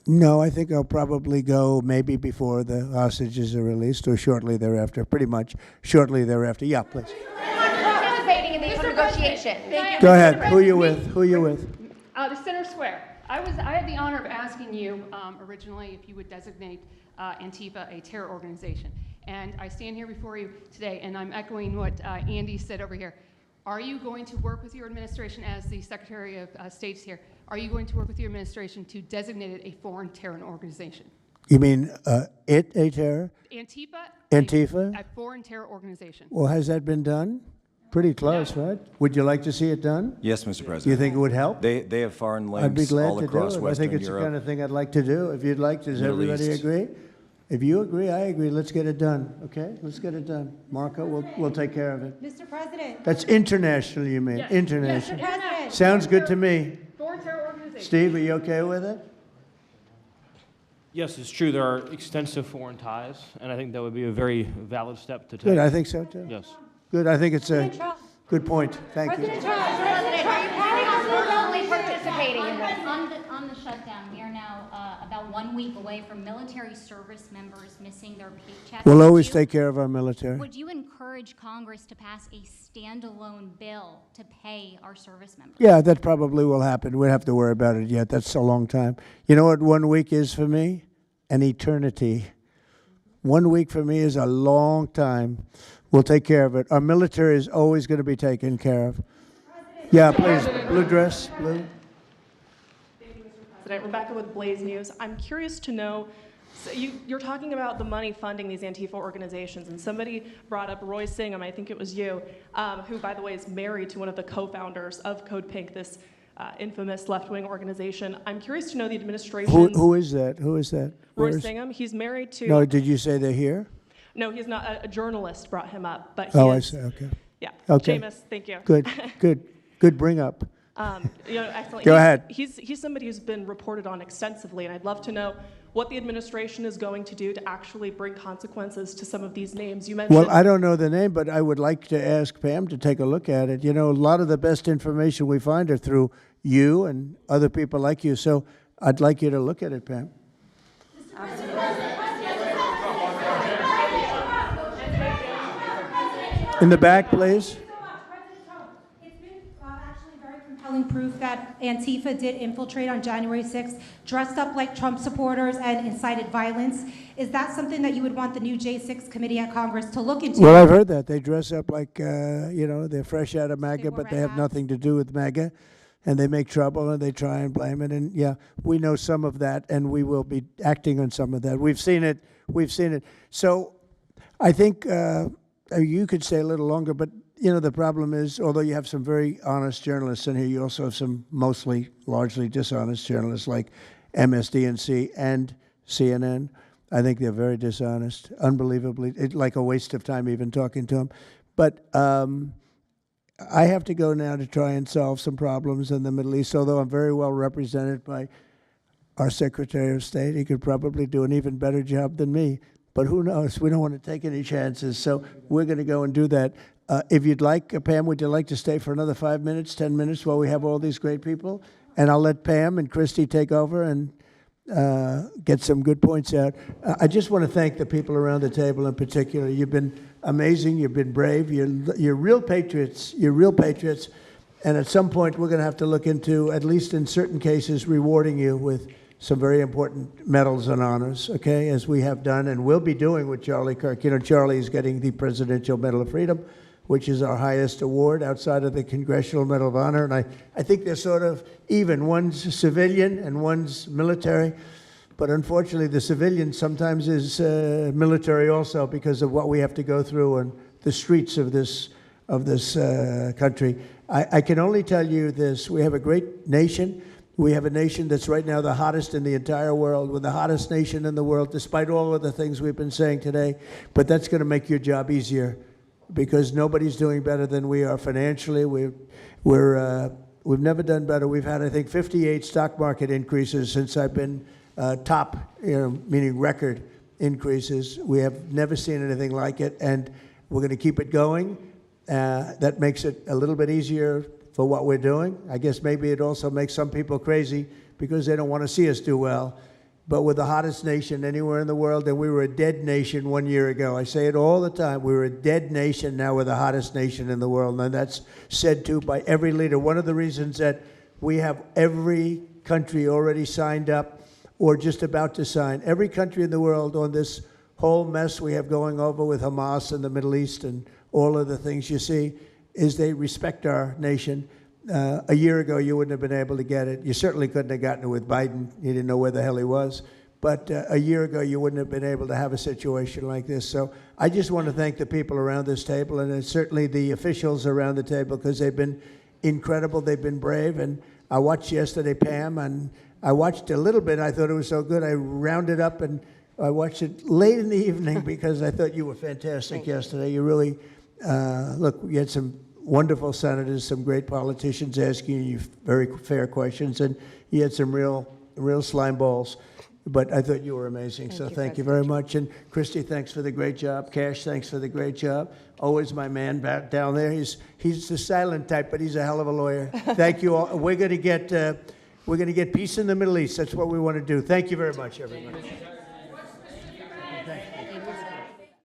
No, I think I'll probably go maybe before the hostages are released or shortly thereafter, pretty much shortly thereafter. Yeah, please. Participating in the negotiation. Go ahead. Who are you with? Who are you with? The Center Square. I had the honor of asking you originally if you would designate Antifa a terror organization. And I stand here before you today, and I'm echoing what Andy said over here. Are you going to work with your administration, as the Secretary of State's here, are you going to work with your administration to designate it a foreign terror organization? You mean a terror? Antifa? A foreign terror organization. Well, has that been done? Pretty close, right? Would you like to see it done? Yes, Mr. President. Do you think it would help? They have foreign links I'd be glad all to across do it. I Western think it's Europe. the kind of thing I'd like to do. If you'd like, does Middle everybody East. agree? If you agree, I agree. Let's get it done, okay? Let's get it done. Marco, we'll take care of it. Mr. President. That's international, you mean? Yes. International. Yes, President. Sounds good to me. Foreign terror organization. Steve, are you okay with it? Yes, it's true. There are extensive foreign ties, and I think that would be a very valid step to take. Good, I think so too. Yes. Good, I think it's a good point. Thank you. President, are you planning on personally participating in this? On the shutdown, we are now about 1 week away from military service members missing their paychecks. We'll always take care of our military. Would you encourage Congress to pass a standalone bill to pay our service members? Yeah, that probably will happen. We don't have to worry about it yet. That's a long time. You know what 1 week is for me? An eternity. 1 week for me is a long time. We'll take care of it. Our military is always going to be taken care of. Yeah, please. Blue dress, blue. President, Rebecca with Blaze News. I'm curious to know, so you're talking about the money funding these Antifa organizations, and somebody brought up Roy Singham, I think it was you, who, by the way, is married to one of the co-founders of Code Pink, this infamous left-wing organization. I'm curious to know the administration. Who is that? Who is that? Roy Singham. He's married to. No, did you say they're here? No, he's not. A journalist brought him up, but he Oh, I is, see. Okay. Yeah. Okay. Seamus, thank you. Good bring up. Excellent. Go ahead. He's somebody who's been reported on extensively, and I'd love to know what the administration is going to do to actually bring consequences to some of these names. You mentioned. Well, I don't know the name, but I would like to ask Pam to take a look at it. You know, a lot of the best information we find are through you and other people like you, so I'd like you to look at it, Pam. In the back, please. compelling proof that Antifa did infiltrate on January 6th, dressed up like Trump supporters and incited violence. Is that something that you would want the new J6 committee at Congress to look into? Well, I've heard that. They dress up like, they're fresh out of MAGA, but they have nothing to do with MAGA. And they make trouble and they try and blame it. And yeah, we know some of that, and we will be acting on some of that. We've seen it. So I think you could stay a little longer, but the problem is, although you have some very honest journalists in here, you also have some largely dishonest journalists like MSDNC and CNN. I think they're very dishonest, unbelievably. It's like a waste of time even talking to them. But I have to go now to try and solve some problems in the Middle East, although I'm very well represented by our Secretary of State. He could probably do an even better job than me, but who knows? We don't want to take any chances, so we're going to go and do that. If you'd like, Pam, would you like to stay for another 5 minutes, 10 minutes while we have all these great people? And I'll let Pam and Christy take over and get some good points out. I just want to thank the people around the table in particular. You've been amazing. You've been brave. You're real patriots. You're real patriots. And at some point, we're going to have to look into, at least in certain cases, rewarding you with some very important medals and honors, okay, as we have done and will be doing with Charlie Kirk. Charlie is getting the Presidential Medal of Freedom, which is our highest award outside of the Congressional Medal of Honor. And I think they're sort of even. One's civilian and one's military. But unfortunately, the civilian sometimes is military also because of what we have to go through on the streets of this country. I can only tell you this. We have a great nation. We have a nation that's right now the hottest in the entire world. We're the hottest nation in the world, despite all of the things we've been saying today. But that's going to make your job easier because nobody's doing better than we are financially. We've never done better. We've had, I think, 58 stock market increases since I've been top, meaning record increases. We have never seen anything like it, and we're going to keep it going. That makes it a little bit easier for what we're doing. I guess maybe it also makes some people crazy because they don't want to see us do well. But we're the hottest nation anywhere in the world, and we were a dead nation 1 year ago. I say it all the time. We were a dead nation. Now we're the hottest nation in the world, and that's said to by every leader. One of the reasons that we have every country already signed up or just about to sign, every country in the world on this whole mess we have going over with Hamas and the Middle East and all of the things you see, is they respect our nation. A year ago, you wouldn't have been able to get it. You certainly couldn't have gotten it with Biden. You didn't know where the hell he was. But a year ago, you wouldn't have been able to have a situation like this. So I just want to thank the people around this table, and certainly the officials around the table, because they've been incredible. They've been brave. And I watched yesterday, Pam, and I watched a little bit. I thought it was so good. I rounded up, and I watched it late in the evening because I thought you were fantastic yesterday. You really, look, you had some wonderful senators, some great politicians asking you very fair questions, and you had some real slime balls. But I thought you were amazing, so thank you very much. And Christy, thanks for the great job. Cash, thanks for the great job. Always my man back down there. He's the silent type, but he's a hell of a lawyer. Thank you all. We're going to get peace in the Middle East. That's what we want to do. Thank you very much, everybody.